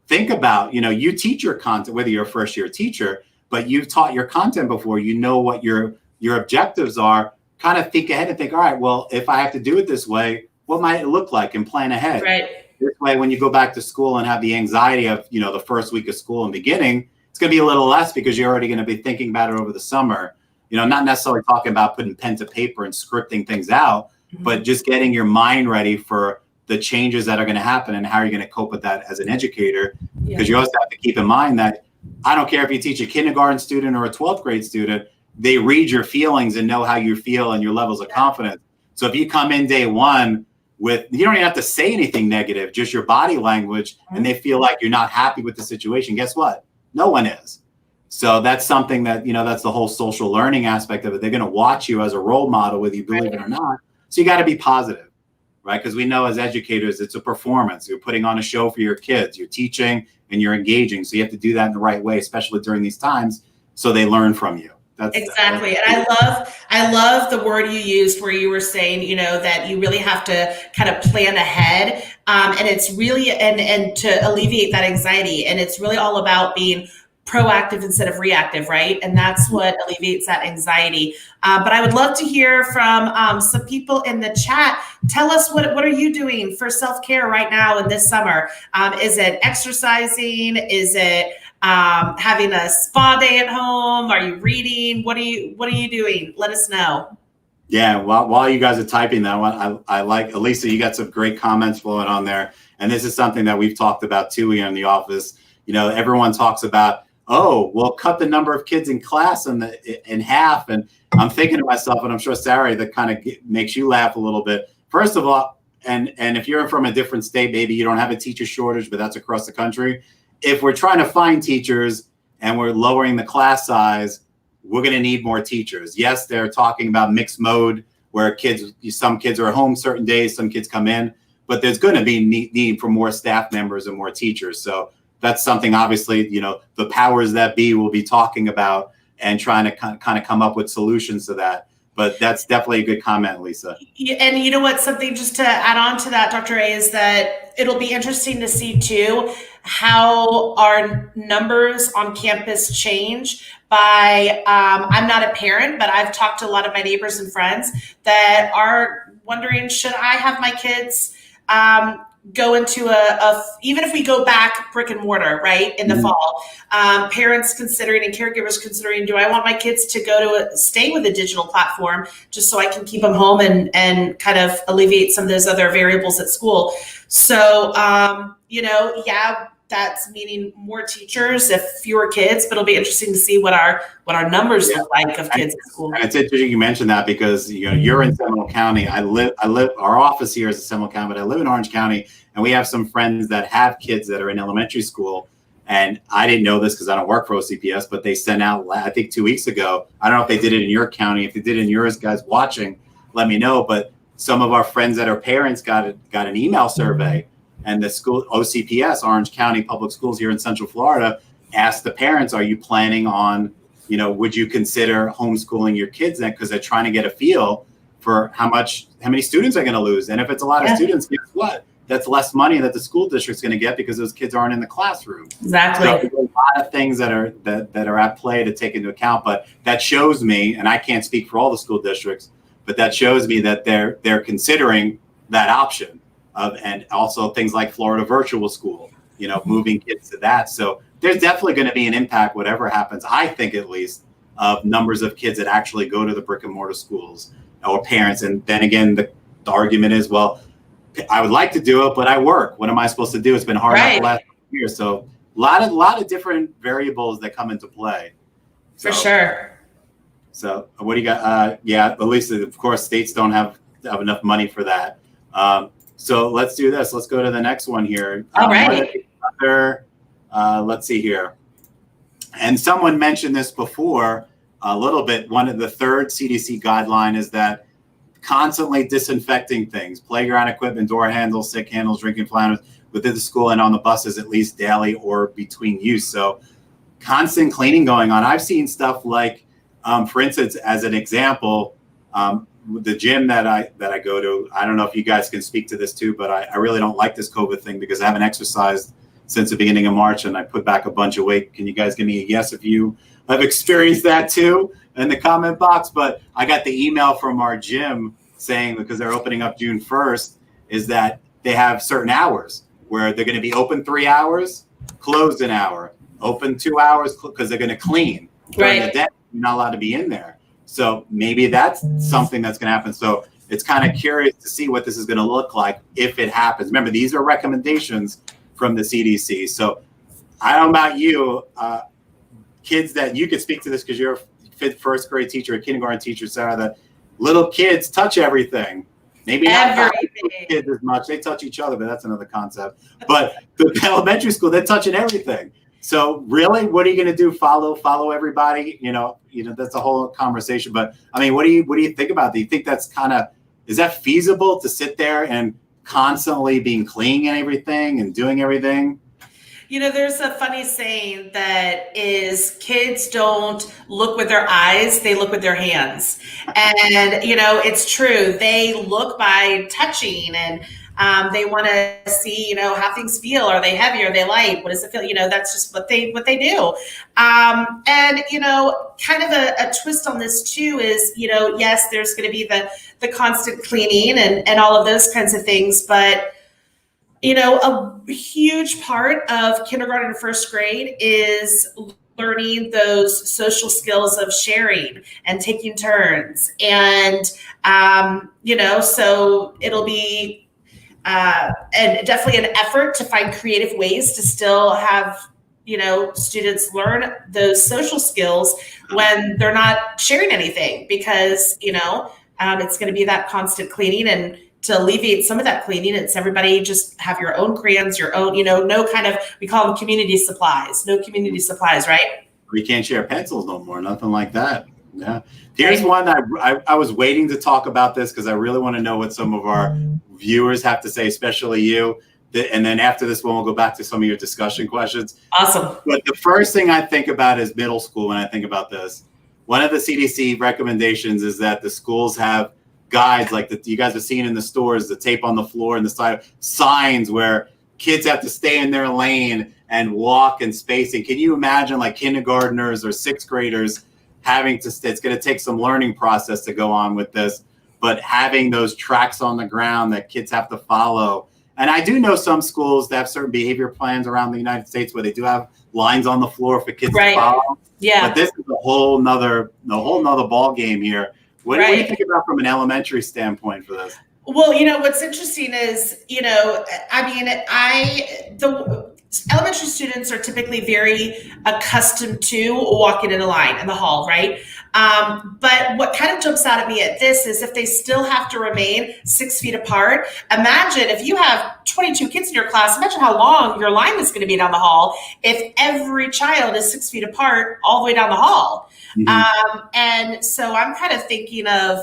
Think about, you teach your content, whether you're a first year teacher, but you've taught your content before, what your objectives are. Kind of think ahead and think, all right, well, if I have to do it this way, what might it look like, and plan ahead. Right. This way, when you go back to school and have the anxiety of, the first week of school and beginning, it's going to be a little less because you're already going to be thinking about it over the summer. Not necessarily talking about putting pen to paper and scripting things out, but just getting your mind ready for the changes that are going to happen and how you're going to cope with that as an educator. Because you also have to keep in mind that I don't care if you teach a kindergarten student or a 12th grade student, they read your feelings and know how you feel and your levels of confidence. So if you come in day one with, you don't even have to say anything negative, just your body language, and they feel like you're not happy with the situation, guess what? No one is. So that's something that, that's the whole social learning aspect of it. They're going to watch you as a role model, whether you believe it or not. So you got to be positive, right? Because we know as educators, it's a performance. You're putting on a show for your kids. You're teaching and you're engaging. So you have to do that in the right way, especially during these times, so they learn from you. Exactly. And I love the word you used where you were saying, that you really have to kind of plan ahead. And it's really, and to alleviate that anxiety. And it's really all about being proactive instead of reactive, right? And that's what alleviates that anxiety. But I would love to hear from some people in the chat. Tell us, what are you doing for self-care right now in this summer? Is it exercising? Is it having a spa day at home? Are you reading? What are you doing? Let us know. Yeah, while you guys are typing that one, I like, Elisa, you got some great comments flowing on there. And this is something that we've talked about too here in the office. Everyone talks about, oh, we'll cut the number of kids in class in half. And I'm thinking to myself, and I'm sure Sarah, that kind of makes you laugh a little bit. First of all, and if you're from a different state, maybe you don't have a teacher shortage, but that's across the country. If we're trying to find teachers and we're lowering the class size, we're going to need more teachers. Yes, they're talking about mixed mode where some kids are at home certain days, some kids come in, but there's going to be need for more staff members and more teachers. So that's something, obviously, the powers that be will be talking about and trying to kind of come up with solutions to that. But that's definitely a good comment, Lisa. And you know what, something just to add on to that, Dr. A, is that it'll be interesting to see too how our numbers on campus change by, I'm not a parent, but I've talked to a lot of my neighbors and friends that are wondering, should I have my kids go into even if we go back brick and mortar, right, in the fall, parents considering and caregivers considering, do I want my kids to stay with a digital platform just so I can keep them home and kind of alleviate some of those other variables at school? So, that's meaning more teachers, if fewer kids, but it'll be interesting to see what our numbers look like of kids at school. And it's interesting you mentioned that because you're in Seminole County. I live. Our office here is in Seminole County, but I live in Orange County, and we have some friends that have kids that are in elementary school. And I didn't know this because I don't work for OCPS, but they sent out, I think 2 weeks ago. I don't know if they did it in your county. If they did it in yours, guys watching, let me know. But some of our friends that are parents got an email survey. And the school, OCPS, Orange County Public Schools here in Central Florida, asked the parents, are you planning on, would you consider homeschooling your kids then? Because they're trying to get a feel for how many students are going to lose. And if it's a lot of students, guess what? That's less money that the school district's going to get because those kids aren't in the classroom. Exactly. So there's a lot of things that are at play to take into account. But that shows me, and I can't speak for all the school districts, but that shows me that they're considering that option. And also things like Florida Virtual School, moving kids to that. So there's definitely going to be an impact, whatever happens, I think at least, of numbers of kids that actually go to the brick and mortar schools or parents. And then again, the argument is, well, I would like to do it, but I work. What am I supposed to do? It's been hard the last year. So a lot of different variables that come into play. For sure. So what do you got? At least, of course, states don't have enough money for that. So let's do this. Let's go to the next one here. All right. Let's see here. And someone mentioned this before a little bit. One of the third CDC guideline is that constantly disinfecting things, playground equipment, door handles, stick handles, drinking fountains within the school and on the buses at least daily or between use. So constant cleaning going on. I've seen stuff like, for instance, as an example, the gym that I go to, I don't know if you guys can speak to this too, but I really don't like this COVID thing because I haven't exercised since the beginning of March and I put back a bunch of weight. Can you guys give me a yes if you have experienced that too in the comment box? But I got the email from our gym saying, because they're opening up June 1st, is that they have certain hours where they're going to be open 3 hours, closed an hour, open 2 hours because they're going to clean. During the day, you're not allowed to be in there. So maybe that's something that's going to happen. So it's kind of curious to see what this is going to look like if it happens. Remember, these are recommendations from the CDC. So I don't know about you, kids that you could speak to this because you're a first grade teacher, a kindergarten teacher, Sarah, that little kids touch everything. Maybe not kids as much. They touch each other, but that's another concept. But the elementary school, they're touching everything. So really, what are you going to do? Follow everybody? You know, that's a whole conversation. But I mean, what do you think about that? Do you think that's is that feasible to sit there and constantly being clean and everything and doing everything? There's a funny saying that is kids don't look with their eyes, they look with their hands. And, it's true. They look by touching and they want to see, how things feel. Are they heavy? Are they light? What does it feel? That's just what they do. And, kind of a twist on this too is, yes, there's going to be the constant cleaning and all of those kinds of things. But, a huge part of kindergarten and first grade is learning those social skills of sharing and taking turns. And, so it'll be and definitely an effort to find creative ways to still have, students learn those social skills when they're not sharing anything because, it's going to be that constant cleaning. And to alleviate some of that cleaning, it's everybody just have your own crayons, your own, no kind of, we call them community supplies, no community supplies, right? We can't share pencils no more, nothing like that. Yeah. Here's one I was waiting to talk about this because I really want to know what some of our viewers have to say, especially you. And then after this one, we'll go back to some of your discussion questions. Awesome. But the first thing I think about is middle school when I think about this. One of the CDC recommendations is that the schools have guides like you guys have seen in the stores, the tape on the floor and the side signs where kids have to stay in their lane and walk and spacing. Can you imagine like kindergartners or sixth graders having to it's going to take some learning process to go on with this, but having those tracks on the ground that kids have to follow. And I do know some schools that have certain behavior plans around the United States where they do have lines on the floor for kids to follow. Yeah. But this is a whole nother ball game here. What do you think about from an elementary standpoint for this? Well, what's interesting is, the elementary students are typically very accustomed to walking in a line in the hall, right? But what kind of jumps out at me at this is if they still have to remain 6 feet apart, imagine if you have 22 kids in your class, imagine how long your line is going to be down the hall if every child is 6 feet apart all the way down the hall. Mm-hmm. And so I'm kind of thinking of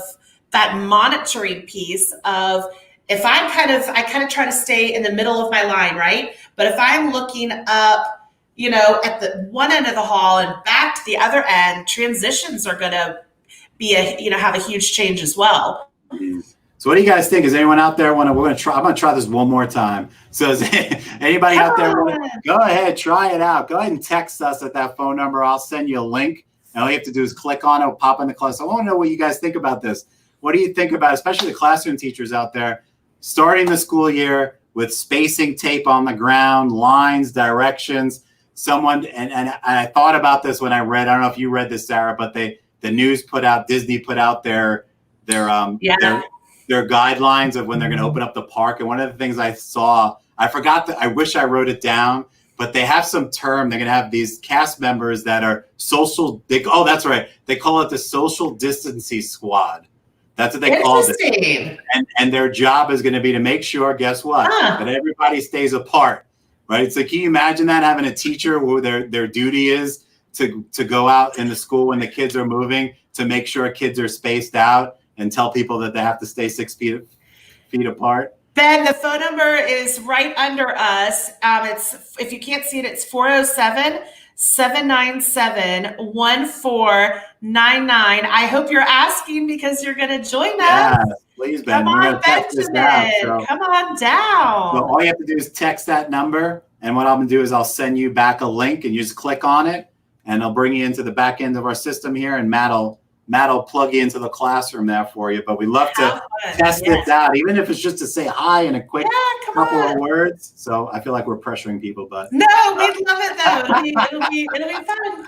that monitoring piece of if I kind of try to stay in the middle of my line, right? But if I'm looking up, at the one end of the hall and back to the other end, transitions are going to be have a huge change as well. So what do you guys think? Is anyone out there I'm going to try this one more time. So is anybody out there go ahead, try it out. Go ahead and text us at that phone number. I'll send you a link. And all you have to do is click on it, it'll pop in the class. I want to know what you guys think about this. What do you think about, especially the classroom teachers out there, starting the school year with spacing tape on the ground, lines, directions? And I thought about this when I read, I don't know if you read this, Sarah, but the news Disney put out their guidelines of when they're going to open up the park. And one of the things I saw, I wish I wrote it down, but they have some term. They're going to have these cast members that are that's right. They call it the social distancing squad. That's what they called it. Interesting. And their job is going to be to make sure, guess what, that everybody stays apart, right? So can you imagine that, having a teacher who their duty is to go out in the school when the kids are moving to make sure kids are spaced out and tell people that they have to stay 6 feet apart? Ben, the phone number is right under us. It's, if you can't see it, it's 407-797-1499. I hope you're asking because you're going to join us. Yeah, please, Ben. Come on, Benjamin. Come on down. So all you have to do is text that number, and what I'm going to do is I'll send you back a link, and you just click on it, and I'll bring you into the back end of our system here, and Matt will plug you into the classroom there for you. But we love to test it out, even if it's just to say hi in a quick couple of words. So I feel like we're pressuring people, but no, we'd love it though. It'll be fun.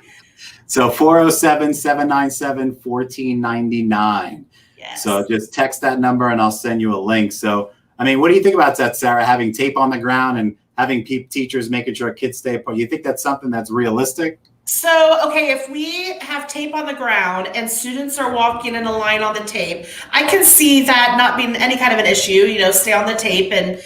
So 407-797-1499. Yes. So just text that number and I'll send you a link. So, I mean, what do you think about that, Sarah? Having tape on the ground and having teachers making sure kids stay apart. You think that's something that's realistic? So, okay, if we have tape on the ground and students are walking in a line on the tape, I can see that not being any kind of an issue, stay on the tape. And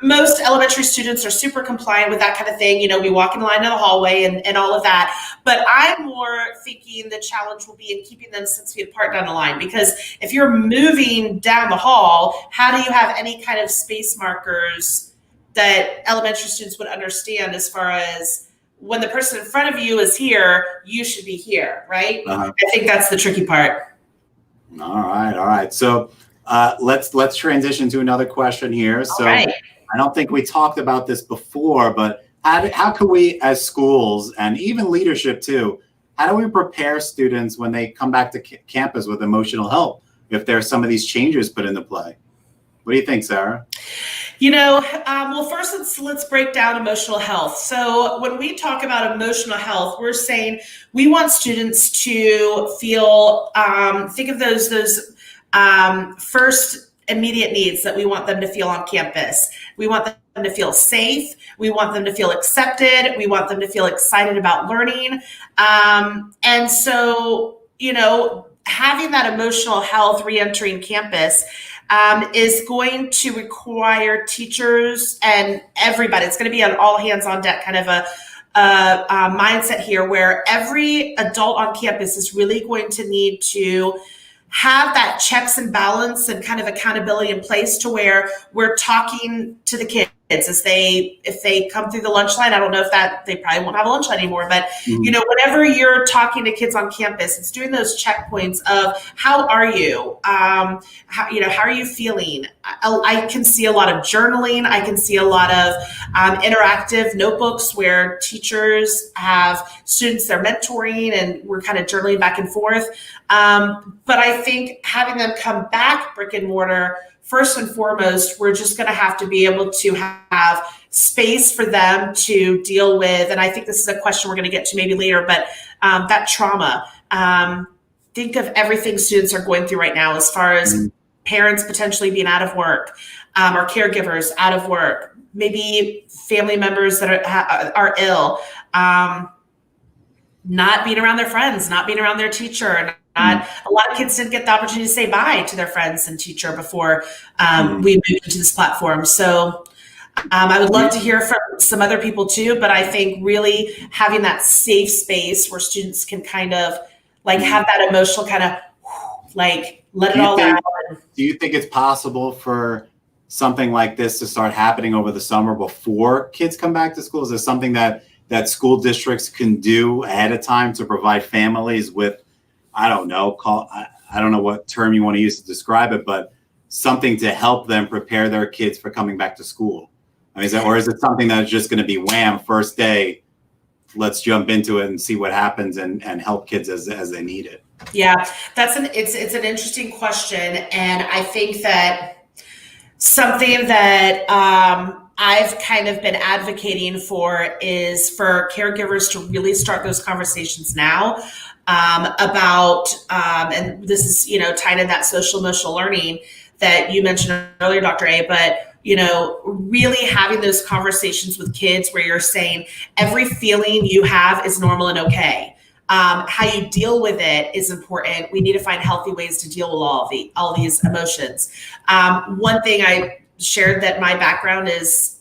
most elementary students are super compliant with that kind of thing. We walk in line in the hallway and all of that. But I'm more thinking the challenge will be in keeping them 6 feet apart down the line, because if you're moving down the hall, how do you have any kind of space markers that elementary students would understand as far as when the person in front of you is here, you should be here, right? I think that's the tricky part. All right. So let's transition to another question here. So I don't think we talked about this before, but how can we as schools and even leadership too, how do we prepare students when they come back to campus with emotional health if there's some of these changes put into play? What do you think, Sarah? Well, first let's break down emotional health. So when we talk about emotional health, we're saying we want students to feel, think of those first immediate needs that we want them to feel on campus. We want them to feel safe. We want them to feel accepted. We want them to feel excited about learning. And so, having that emotional health re-entering campus is going to require teachers and everybody. It's going to be an all hands on deck kind of a mindset here, where every adult on campus is really going to need to have that checks and balance and kind of accountability in place, to where we're talking to the kids if they come through the lunch line. I don't know if that they probably won't have a lunch line anymore, but whenever you're talking to kids on campus, it's doing those checkpoints of how are you, how are you feeling? I can see a lot of journaling. I can see a lot of interactive notebooks where teachers have students they're mentoring and we're kind of journaling back and forth. But I think having them come back brick and mortar, first and foremost, we're just going to have to be able to have space for them to deal with. And I think this is a question we're going to get to maybe later, but that trauma. Think of everything students are going through right now, as far as parents potentially being out of work, or caregivers out of work, maybe family members that are ill, not being around their friends, not being around their teacher. A lot of kids didn't get the opportunity to say bye to their friends and teacher before we moved into this platform. So I would love to hear from some other people too, but I think really having that safe space where students can kind of have that emotional kind of let it all out. Do you think it's possible for something like this to start happening over the summer before kids come back to school? Is there something that school districts can do ahead of time to provide families with, I don't know what term you want to use to describe it, but something to help them prepare their kids for coming back to school? I mean, is it something that's just going to be wham, first day, let's jump into it and see what happens and help kids as they need it? Yeah, it's an interesting question. And I think that something that I've kind of been advocating for is for caregivers to really start those conversations now. About, and this is, tied in that social emotional learning that you mentioned earlier, Dr. A, but, really having those conversations with kids where you're saying every feeling you have is normal and okay. How you deal with it is important. We need to find healthy ways to deal with all these emotions. One thing I shared that my background is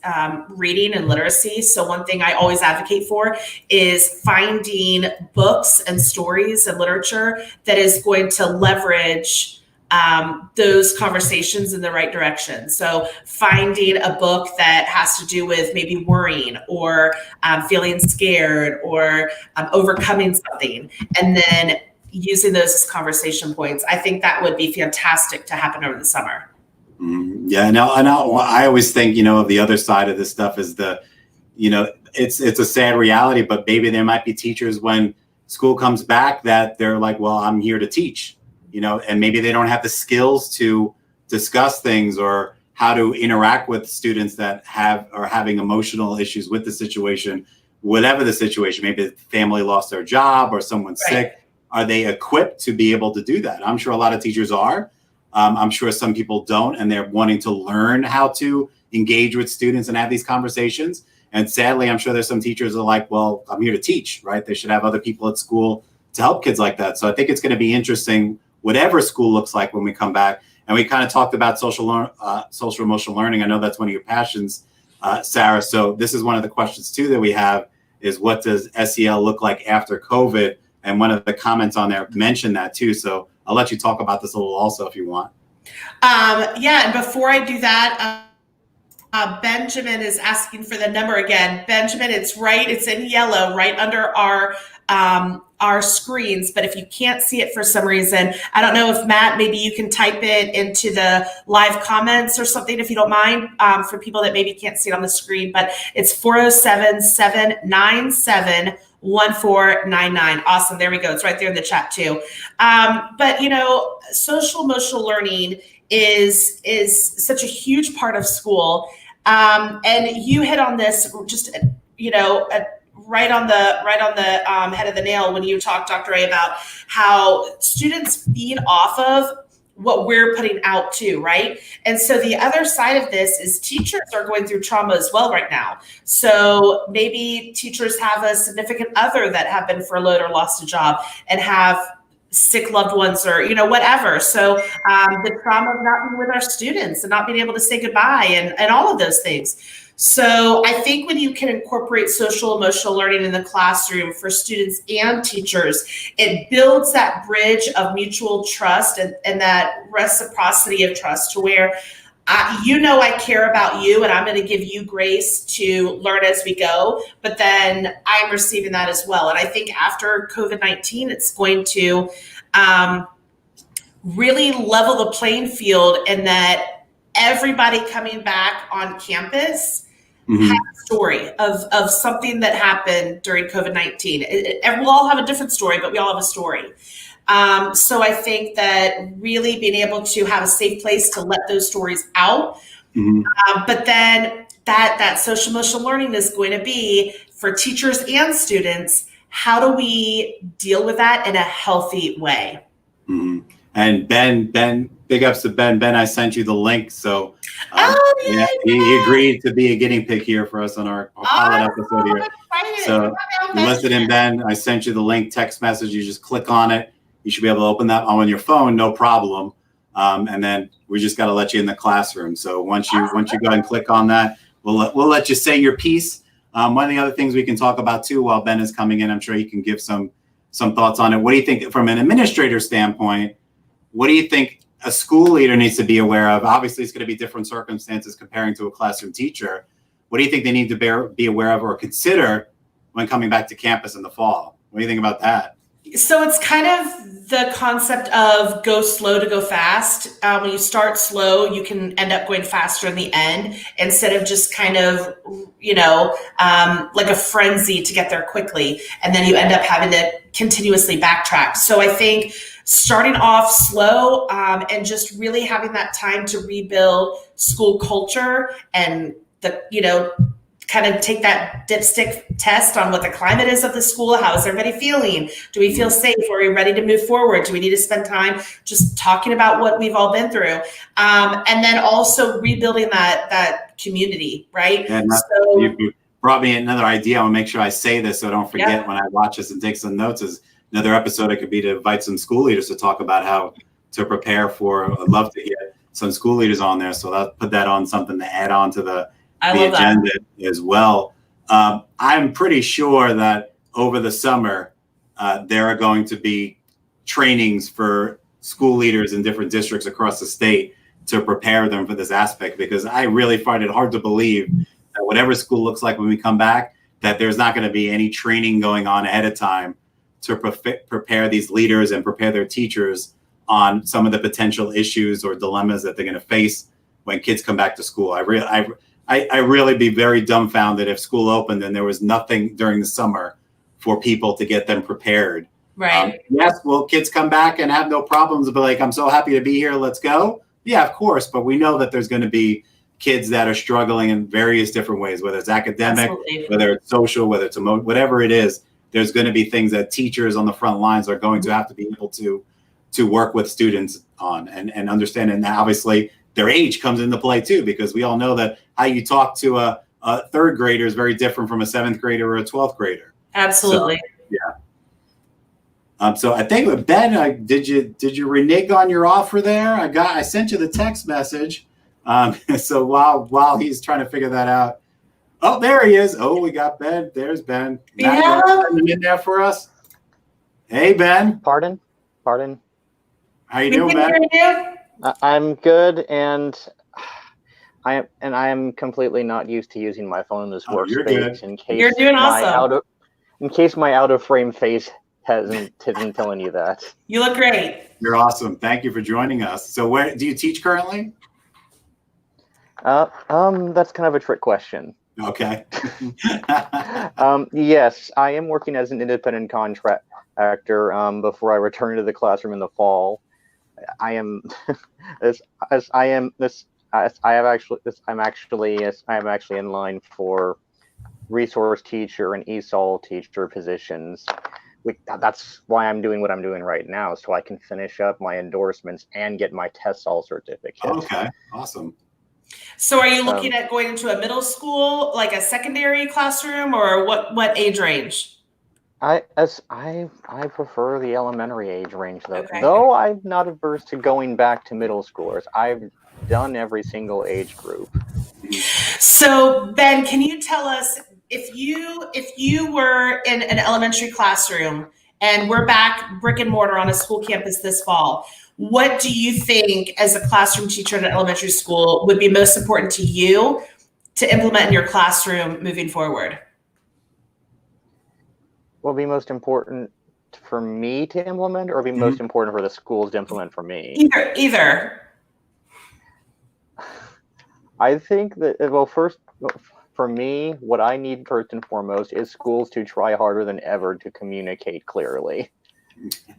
reading and literacy. So one thing I always advocate for is finding books and stories and literature that is going to leverage those conversations in the right direction. So finding a book that has to do with maybe worrying or feeling scared or overcoming something, and then using those as conversation points. I think that would be fantastic to happen over the summer. Yeah, no, I always think, of the other side of this stuff is it's a sad reality, but maybe there might be teachers when school comes back that they're like, well, I'm here to teach, and maybe they don't have the skills to discuss things or how to interact with students that are having emotional issues with the situation, whatever the situation. Maybe the family lost their job or someone's sick. Are they equipped to be able to do that? I'm sure a lot of teachers are. I'm sure some people don't, and they're wanting to learn how to engage with students and have these conversations. And sadly, I'm sure there's some teachers that are like, well, I'm here to teach, right? They should have other people at school to help kids like that. So I think it's going to be interesting, whatever school looks like when we come back. And we kind of talked about social emotional learning. I know that's one of your passions, Sarah. So this is one of the questions too that we have is, what does SEL look like after COVID? And one of the comments on there mentioned that too. So I'll let you talk about this a little also if you want. Yeah, and before I do that, Benjamin is asking for the number again. Benjamin, it's in yellow, right under our screens. But if you can't see it for some reason, I don't know if Matt, maybe you can type it into the live comments or something, if you don't mind, for people that maybe can't see it on the screen. But it's 407-797-1499. Awesome. There we go. It's right there in the chat too. But social emotional learning is such a huge part of school. And you hit on this just, right on the head of the nail when you talked, Dr. A, about how students feed off of what we're putting out too, right? And so the other side of this is teachers are going through trauma as well right now. So maybe teachers have a significant other that have been furloughed or lost a job and have sick loved ones or, whatever. So the trauma of not being with our students and not being able to say goodbye and all of those things. So I think when you can incorporate social emotional learning in the classroom for students and teachers, it builds that bridge of mutual trust and that reciprocity of trust to where I care about you and I'm going to give you grace to learn as we go, but then I'm receiving that as well. And I think after COVID-19, it's going to really level the playing field, and that everybody coming back on campus has a story of something that happened during COVID-19. We'll all have a different story, but we all have a story. So I think that really being able to have a safe place to let those stories out, but then that social emotional learning is going to be for teachers and students. How do we deal with that in a healthy way? And Ben, big ups to Ben. Ben, I sent you the link. So he agreed to be a guinea pig here for us on our pilot episode here. So you listed him, Ben. I sent you the link, text message. You just click on it. You should be able to open that on your phone, no problem. And then we just got to let you in the classroom. So once you go ahead and click on that, we'll let you say your piece. One of the other things we can talk about too, while Ben is coming in, I'm sure he can give some thoughts on it. What do you think from an administrator standpoint? What do you think a school leader needs to be aware of? Obviously, it's going to be different circumstances comparing to a classroom teacher. What do you think they need to be aware of or consider when coming back to campus in the fall? What do you think about that? So it's kind of the concept of go slow to go fast. When you start slow, you can end up going faster in the end instead of just kind of, like a frenzy to get there quickly. And then you end up having to continuously backtrack. So I think starting off slow and just really having that time to rebuild school culture and kind of take that dipstick test on what the climate is of the school. How is everybody feeling? Do we feel safe? Are we ready to move forward? Do we need to spend time just talking about what we've all been through? And then also rebuilding that community, right? And you brought me another idea. I want to make sure I say this so I don't forget when I watch this and take some notes is another episode, it could be to invite some school leaders to talk about how to prepare for. I'd love to get some school leaders on there. So I'll put that on something to add on to the agenda as well. I'm pretty sure that over the summer, there are going to be trainings for school leaders in different districts across the state to prepare them for this aspect, because I really find it hard to believe that whatever school looks like when we come back, that there's not going to be any training going on ahead of time to prepare these leaders and prepare their teachers on some of the potential issues or dilemmas that they're going to face when kids come back to school. I really be very dumbfounded if school opened and there was nothing during the summer for people to get them prepared. Right. Yes, will kids come back and have no problems, but like, I'm so happy to be here, let's go? Yeah, of course. But we know that there's going to be kids that are struggling in various different ways, whether it's academic, Absolutely. whether it's social, whether it's whatever it is. There's going to be things that teachers on the front lines are going to have to be able to work with students on and understand. And obviously their age comes into play too, because we all know that how you talk to a third grader is very different from a 7th grader or a 12th grader. Absolutely. So, yeah. So I think, Ben, did you renege on your offer there? I sent you the text message. So while he's trying to figure that out, oh, there he is. Oh, we got Ben. There's Ben. Yeah. Send him in there for us. Hey, Ben. Pardon? How you doing, Ben? I'm good, and I am completely not used to using my phone in this workspace. In case you're doing awesome. In case my out of frame face isn't telling you that. You look great. You're awesome. Thank you for joining us. So where do you teach currently? That's kind of a trick question. Okay. Yes, I am working as an independent contractor before I return to the classroom in the fall. I'm actually in line for resource teacher and ESOL teacher positions. That's why I'm doing what I'm doing right now, so I can finish up my endorsements and get my TESOL certificate. Okay, awesome. So are you looking at going into a middle school, like a secondary classroom, or what age range? I prefer the elementary age range, though. Okay. Though I'm not averse to going back to middle schoolers. I've done every single age group. So Ben, can you tell us if you were in an elementary classroom and we're back brick and mortar on a school campus this fall, what do you think as a classroom teacher at an elementary school would be most important to you to implement in your classroom moving forward? Will be most important for me to implement, or be most important for the schools to implement for me? Either. I think that, well, first, for me, what I need first and foremost is schools to try harder than ever to communicate clearly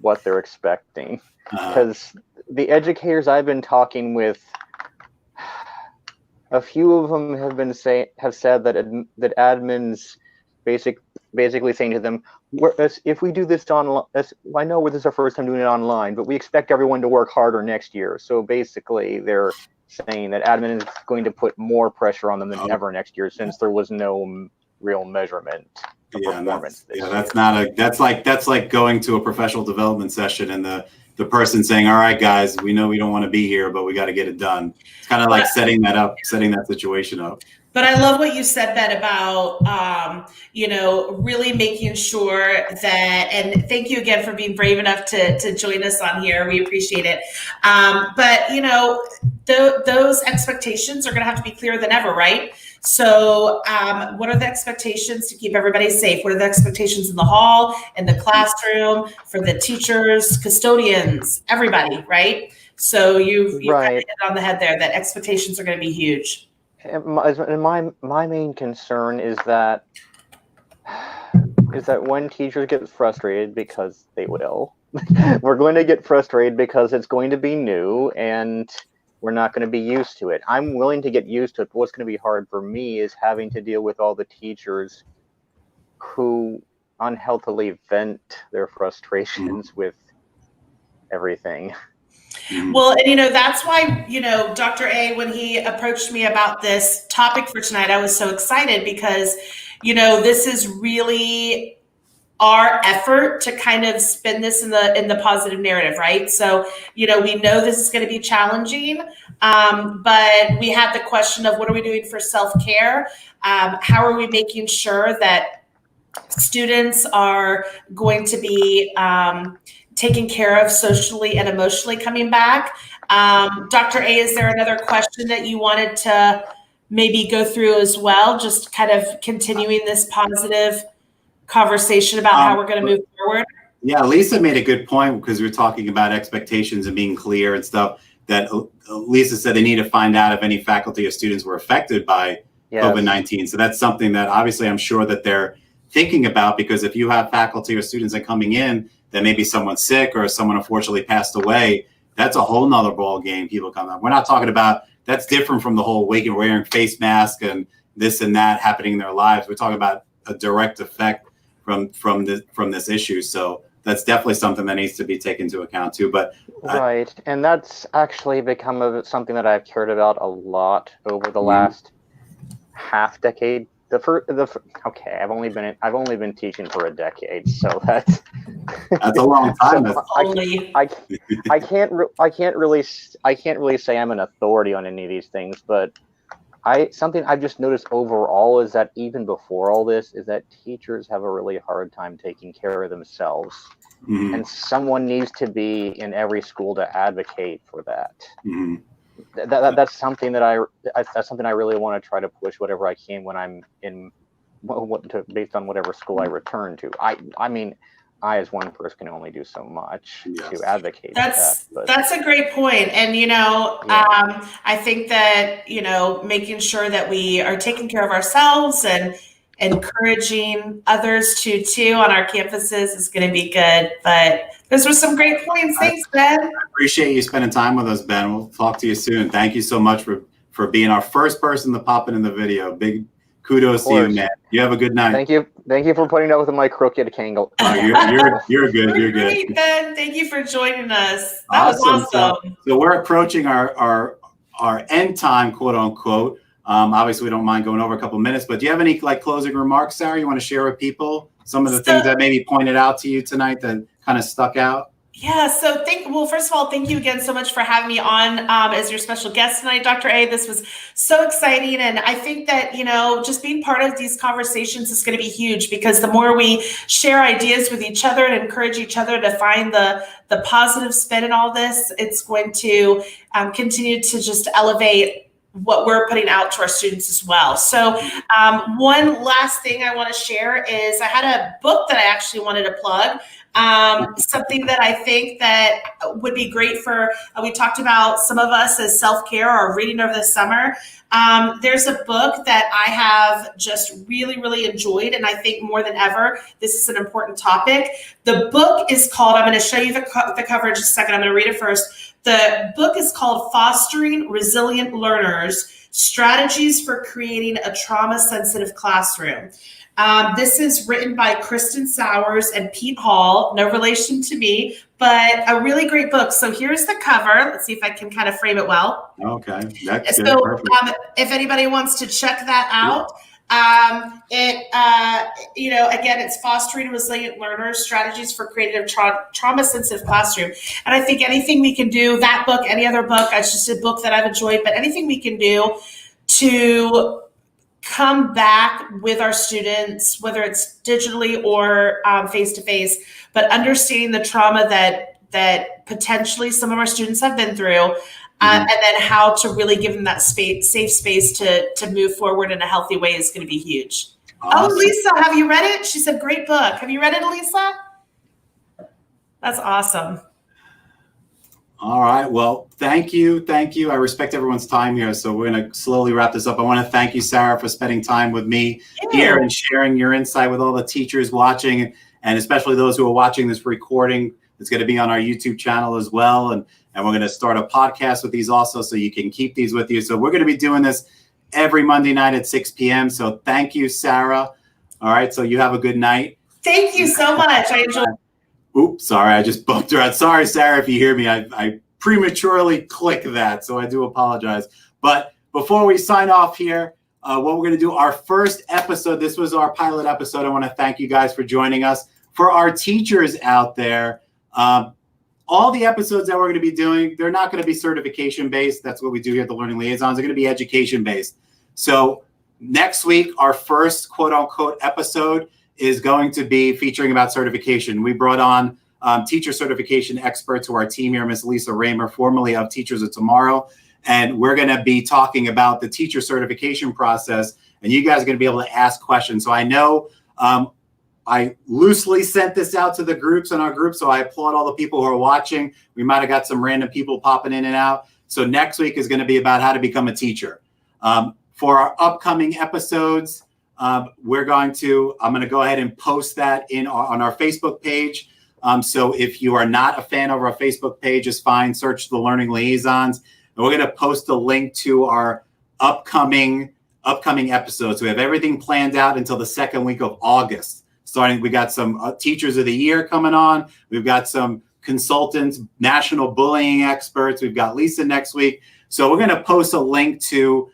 what they're expecting. Because the educators I've been talking with, a few of them have said that admins basically saying to them, if we do this online, I know this is our first time doing it online, but we expect everyone to work harder next year. So basically, they're saying that admin is going to put more pressure on them than ever next year, since there was no real measurement of performance. That's like going to a professional development session and the person saying, all right, guys, we know we don't want to be here, but we got to get it done. It's kind of like setting that situation up. But I love what you said, Ben, about, really making sure that, and thank you again for being brave enough to join us on here. We appreciate it. But those expectations are going to have to be clearer than ever, right? So what are the expectations to keep everybody safe? What are the expectations in the hall, in the classroom, for the teachers, custodians, everybody, right? So you've kind of hit it on the head there, that expectations are going to be huge. And my main concern is that when teachers get frustrated, because they will, we're going to get frustrated because it's going to be new and we're not going to be used to it. I'm willing to get used to it, but what's going to be hard for me is having to deal with all the teachers who unhealthily vent their frustrations with everything. Well, and that's why, Dr. A, when he approached me about this topic for tonight, I was so excited because, this is really our effort to kind of spin this in the positive narrative, right? So, we know this is going to be challenging, but we have the question of what are we doing for self-care? How are we making sure that students are going to be taken care of socially and emotionally coming back? Dr. A, is there another question that you wanted to maybe go through as well? Just kind of continuing this positive conversation about how we're going to move forward. Yeah, Lisa made a good point because we were talking about expectations and being clear and stuff. That Lisa said they need to find out if any faculty or students were affected by COVID-19. So that's something that obviously I'm sure that they're thinking about, because if you have faculty or students that coming in that maybe someone's sick or someone unfortunately passed away, that's a whole nother ball game. People come up. We're not talking about, that's different from the whole wearing face mask and this and that happening in their lives. We're talking about a direct effect from this issue. So that's definitely something that needs to be taken into account too. But right, and that's actually become something that I've cared about a lot over the last half decade. Okay, I've only been teaching for a decade, so that's a long time. So I can't really say I'm an authority on any of these things, but something I've just noticed overall is that even before all this is that teachers have a really hard time taking care of themselves. Mm-hmm. And someone needs to be in every school to advocate for that. Mm-hmm. That's something that I really want to try to push whatever I can when I'm based on whatever school I return to. I mean, I as one person can only do so much to advocate for that. But that's a great point. And, I think that, making sure that we are taking care of ourselves and encouraging others to too on our campuses is going to be good. But those were some great points. Thanks, Ben. I appreciate you spending time with us, Ben. We'll talk to you soon. Thank you so much for being our first person to pop in the video. Big kudos to you, man. You have a good night. Thank you for putting up with my crooked angle. You're good. You're good. Great, Ben. Thank you for joining us. That was awesome. So we're approaching our end time, quote unquote. Obviously, we don't mind going over a couple minutes, but do you have any closing remarks, Sarah, you want to share with people? Some of the things that maybe pointed out to you tonight that kind of stuck out? Yeah, so first of all, thank you again so much for having me on as your special guest tonight, Dr. A. This was so exciting. And I think that, just being part of these conversations is going to be huge, because the more we share ideas with each other and encourage each other to find the positive spin in all this, it's going to continue to just elevate what we're putting out to our students as well. So one last thing I want to share is I had a book that I actually wanted to plug. Something that I think that would be great for, we talked about some of us as self-care or reading over the summer. There's a book that I have just really, really enjoyed. And I think more than ever, this is an important topic. The book is called, I'm going to show you the cover in just a second. I'm going to read it first. The book is called Fostering Resilient Learners, Strategies for Creating a Trauma-Sensitive Classroom. This is written by Kristen Sowers and Pete Hall, no relation to me, but a really great book. So here's the cover. Let's see if I can kind of frame it well. Okay. That's so perfect. If anybody wants to check that out, again, it's Fostering Resilient Learners, Strategies for Creating a Trauma-Sensitive Classroom. And I think anything we can do, that book, any other book, it's just a book that I've enjoyed, but anything we can do to come back with our students, whether it's digitally or face-to-face, but understanding the trauma that potentially some of our students have been through, and then how to really give them that safe space to move forward in a healthy way is going to be huge. Awesome. Oh, Lisa, have you read it? She said, great book. Have you read it, Lisa? That's awesome. All right. Well, thank you. I respect everyone's time here. So we're going to slowly wrap this up. I want to thank you, Sarah, for spending time with me here and sharing your insight with all the teachers watching, and especially those who are watching this recording. It's going to be on our YouTube channel as well. And we're going to start a podcast with these also, so you can keep these with you. So we're going to be doing this every Monday night at 6 p.m. So thank you, Sarah. All right. So you have a good night. Thank you so much. I enjoyed. Oops, sorry, I just bumped her out. Sorry, Sarah, if you hear me, I prematurely clicked that, so I do apologize. But before we sign off here, what we're going to do, our first episode, this was our pilot episode. I want to thank you guys for joining us. for our teachers out there, all the episodes that we're going to be doing, they're not going to be certification based. That's what we do here at the Learning Liaisons. They're going to be education based. So next week, our first quote unquote episode is going to be featuring about certification. We brought on teacher certification expert to our team here, Ms. Lisa Raymer, formerly of Teachers of Tomorrow. And we're going to be talking about the teacher certification process. And you guys are going to be able to ask questions. So I know I loosely sent this out to the groups in our group, so I applaud all the people who are watching. We might have got some random people popping in and out. So next week is going to be about how to become a teacher. For our upcoming episodes, I'm going to go ahead and post that on our Facebook page. So if you are not a fan of our Facebook page, just fine, search the Learning Liaisons. And we're going to post a link to our upcoming episodes. We have everything planned out until the second week of August. We got some Teachers of the Year coming on. We've got some consultants, national bullying experts. We've got Lisa next week. So we're going to post a link to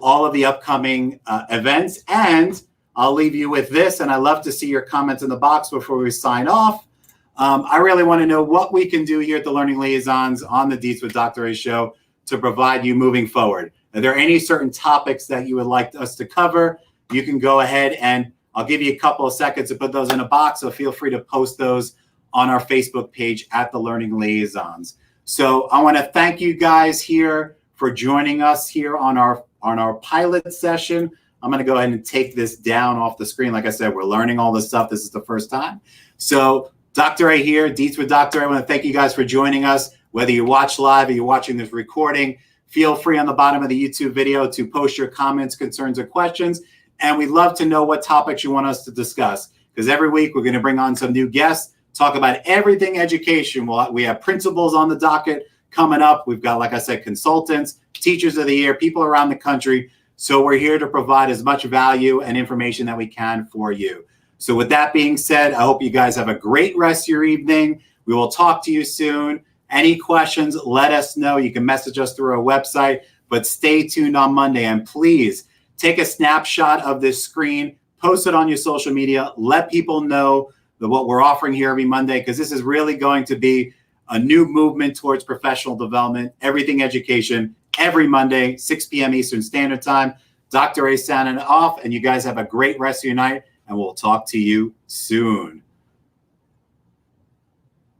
all of the upcoming events. And I'll leave you with this. And I love to see your comments in the box before we sign off. I really want to know what we can do here at the Learning Liaisons on the Deets with Dr. A show to provide you moving forward. Are there any certain topics that you would like us to cover? You can go ahead and I'll give you a couple of seconds to put those in a box, so feel free to post those on our Facebook page at the Learning Liaisons. So I want to thank you guys here for joining us here on our pilot session. I'm going to go ahead and take this down off the screen. Like I said, we're learning all this stuff. This is the first time. So Dr. A here, Deets with Dr. A. I want to thank you guys for joining us. Whether you watch live or you're watching this recording, feel free on the bottom of the YouTube video to post your comments, concerns, or questions. And we'd love to know what topics you want us to discuss, because every week we're going to bring on some new guests, talk about everything education. We have principals on the docket coming up. We've got, like I said, consultants, Teachers of the Year, people around the country. So we're here to provide as much value and information that we can for you. So with that being said, I hope you guys have a great rest of your evening. We will talk to you soon. Any questions, let us know. You can message us through our website, but stay tuned on Monday. And please, take a snapshot of this screen, post it on your social media, let people know what we're offering here every Monday, because this is really going to be a new movement towards professional development, everything education, every Monday, 6 p.m. Eastern Standard Time. Dr. A signing off, and you guys have a great rest of your night, and we'll talk to you soon.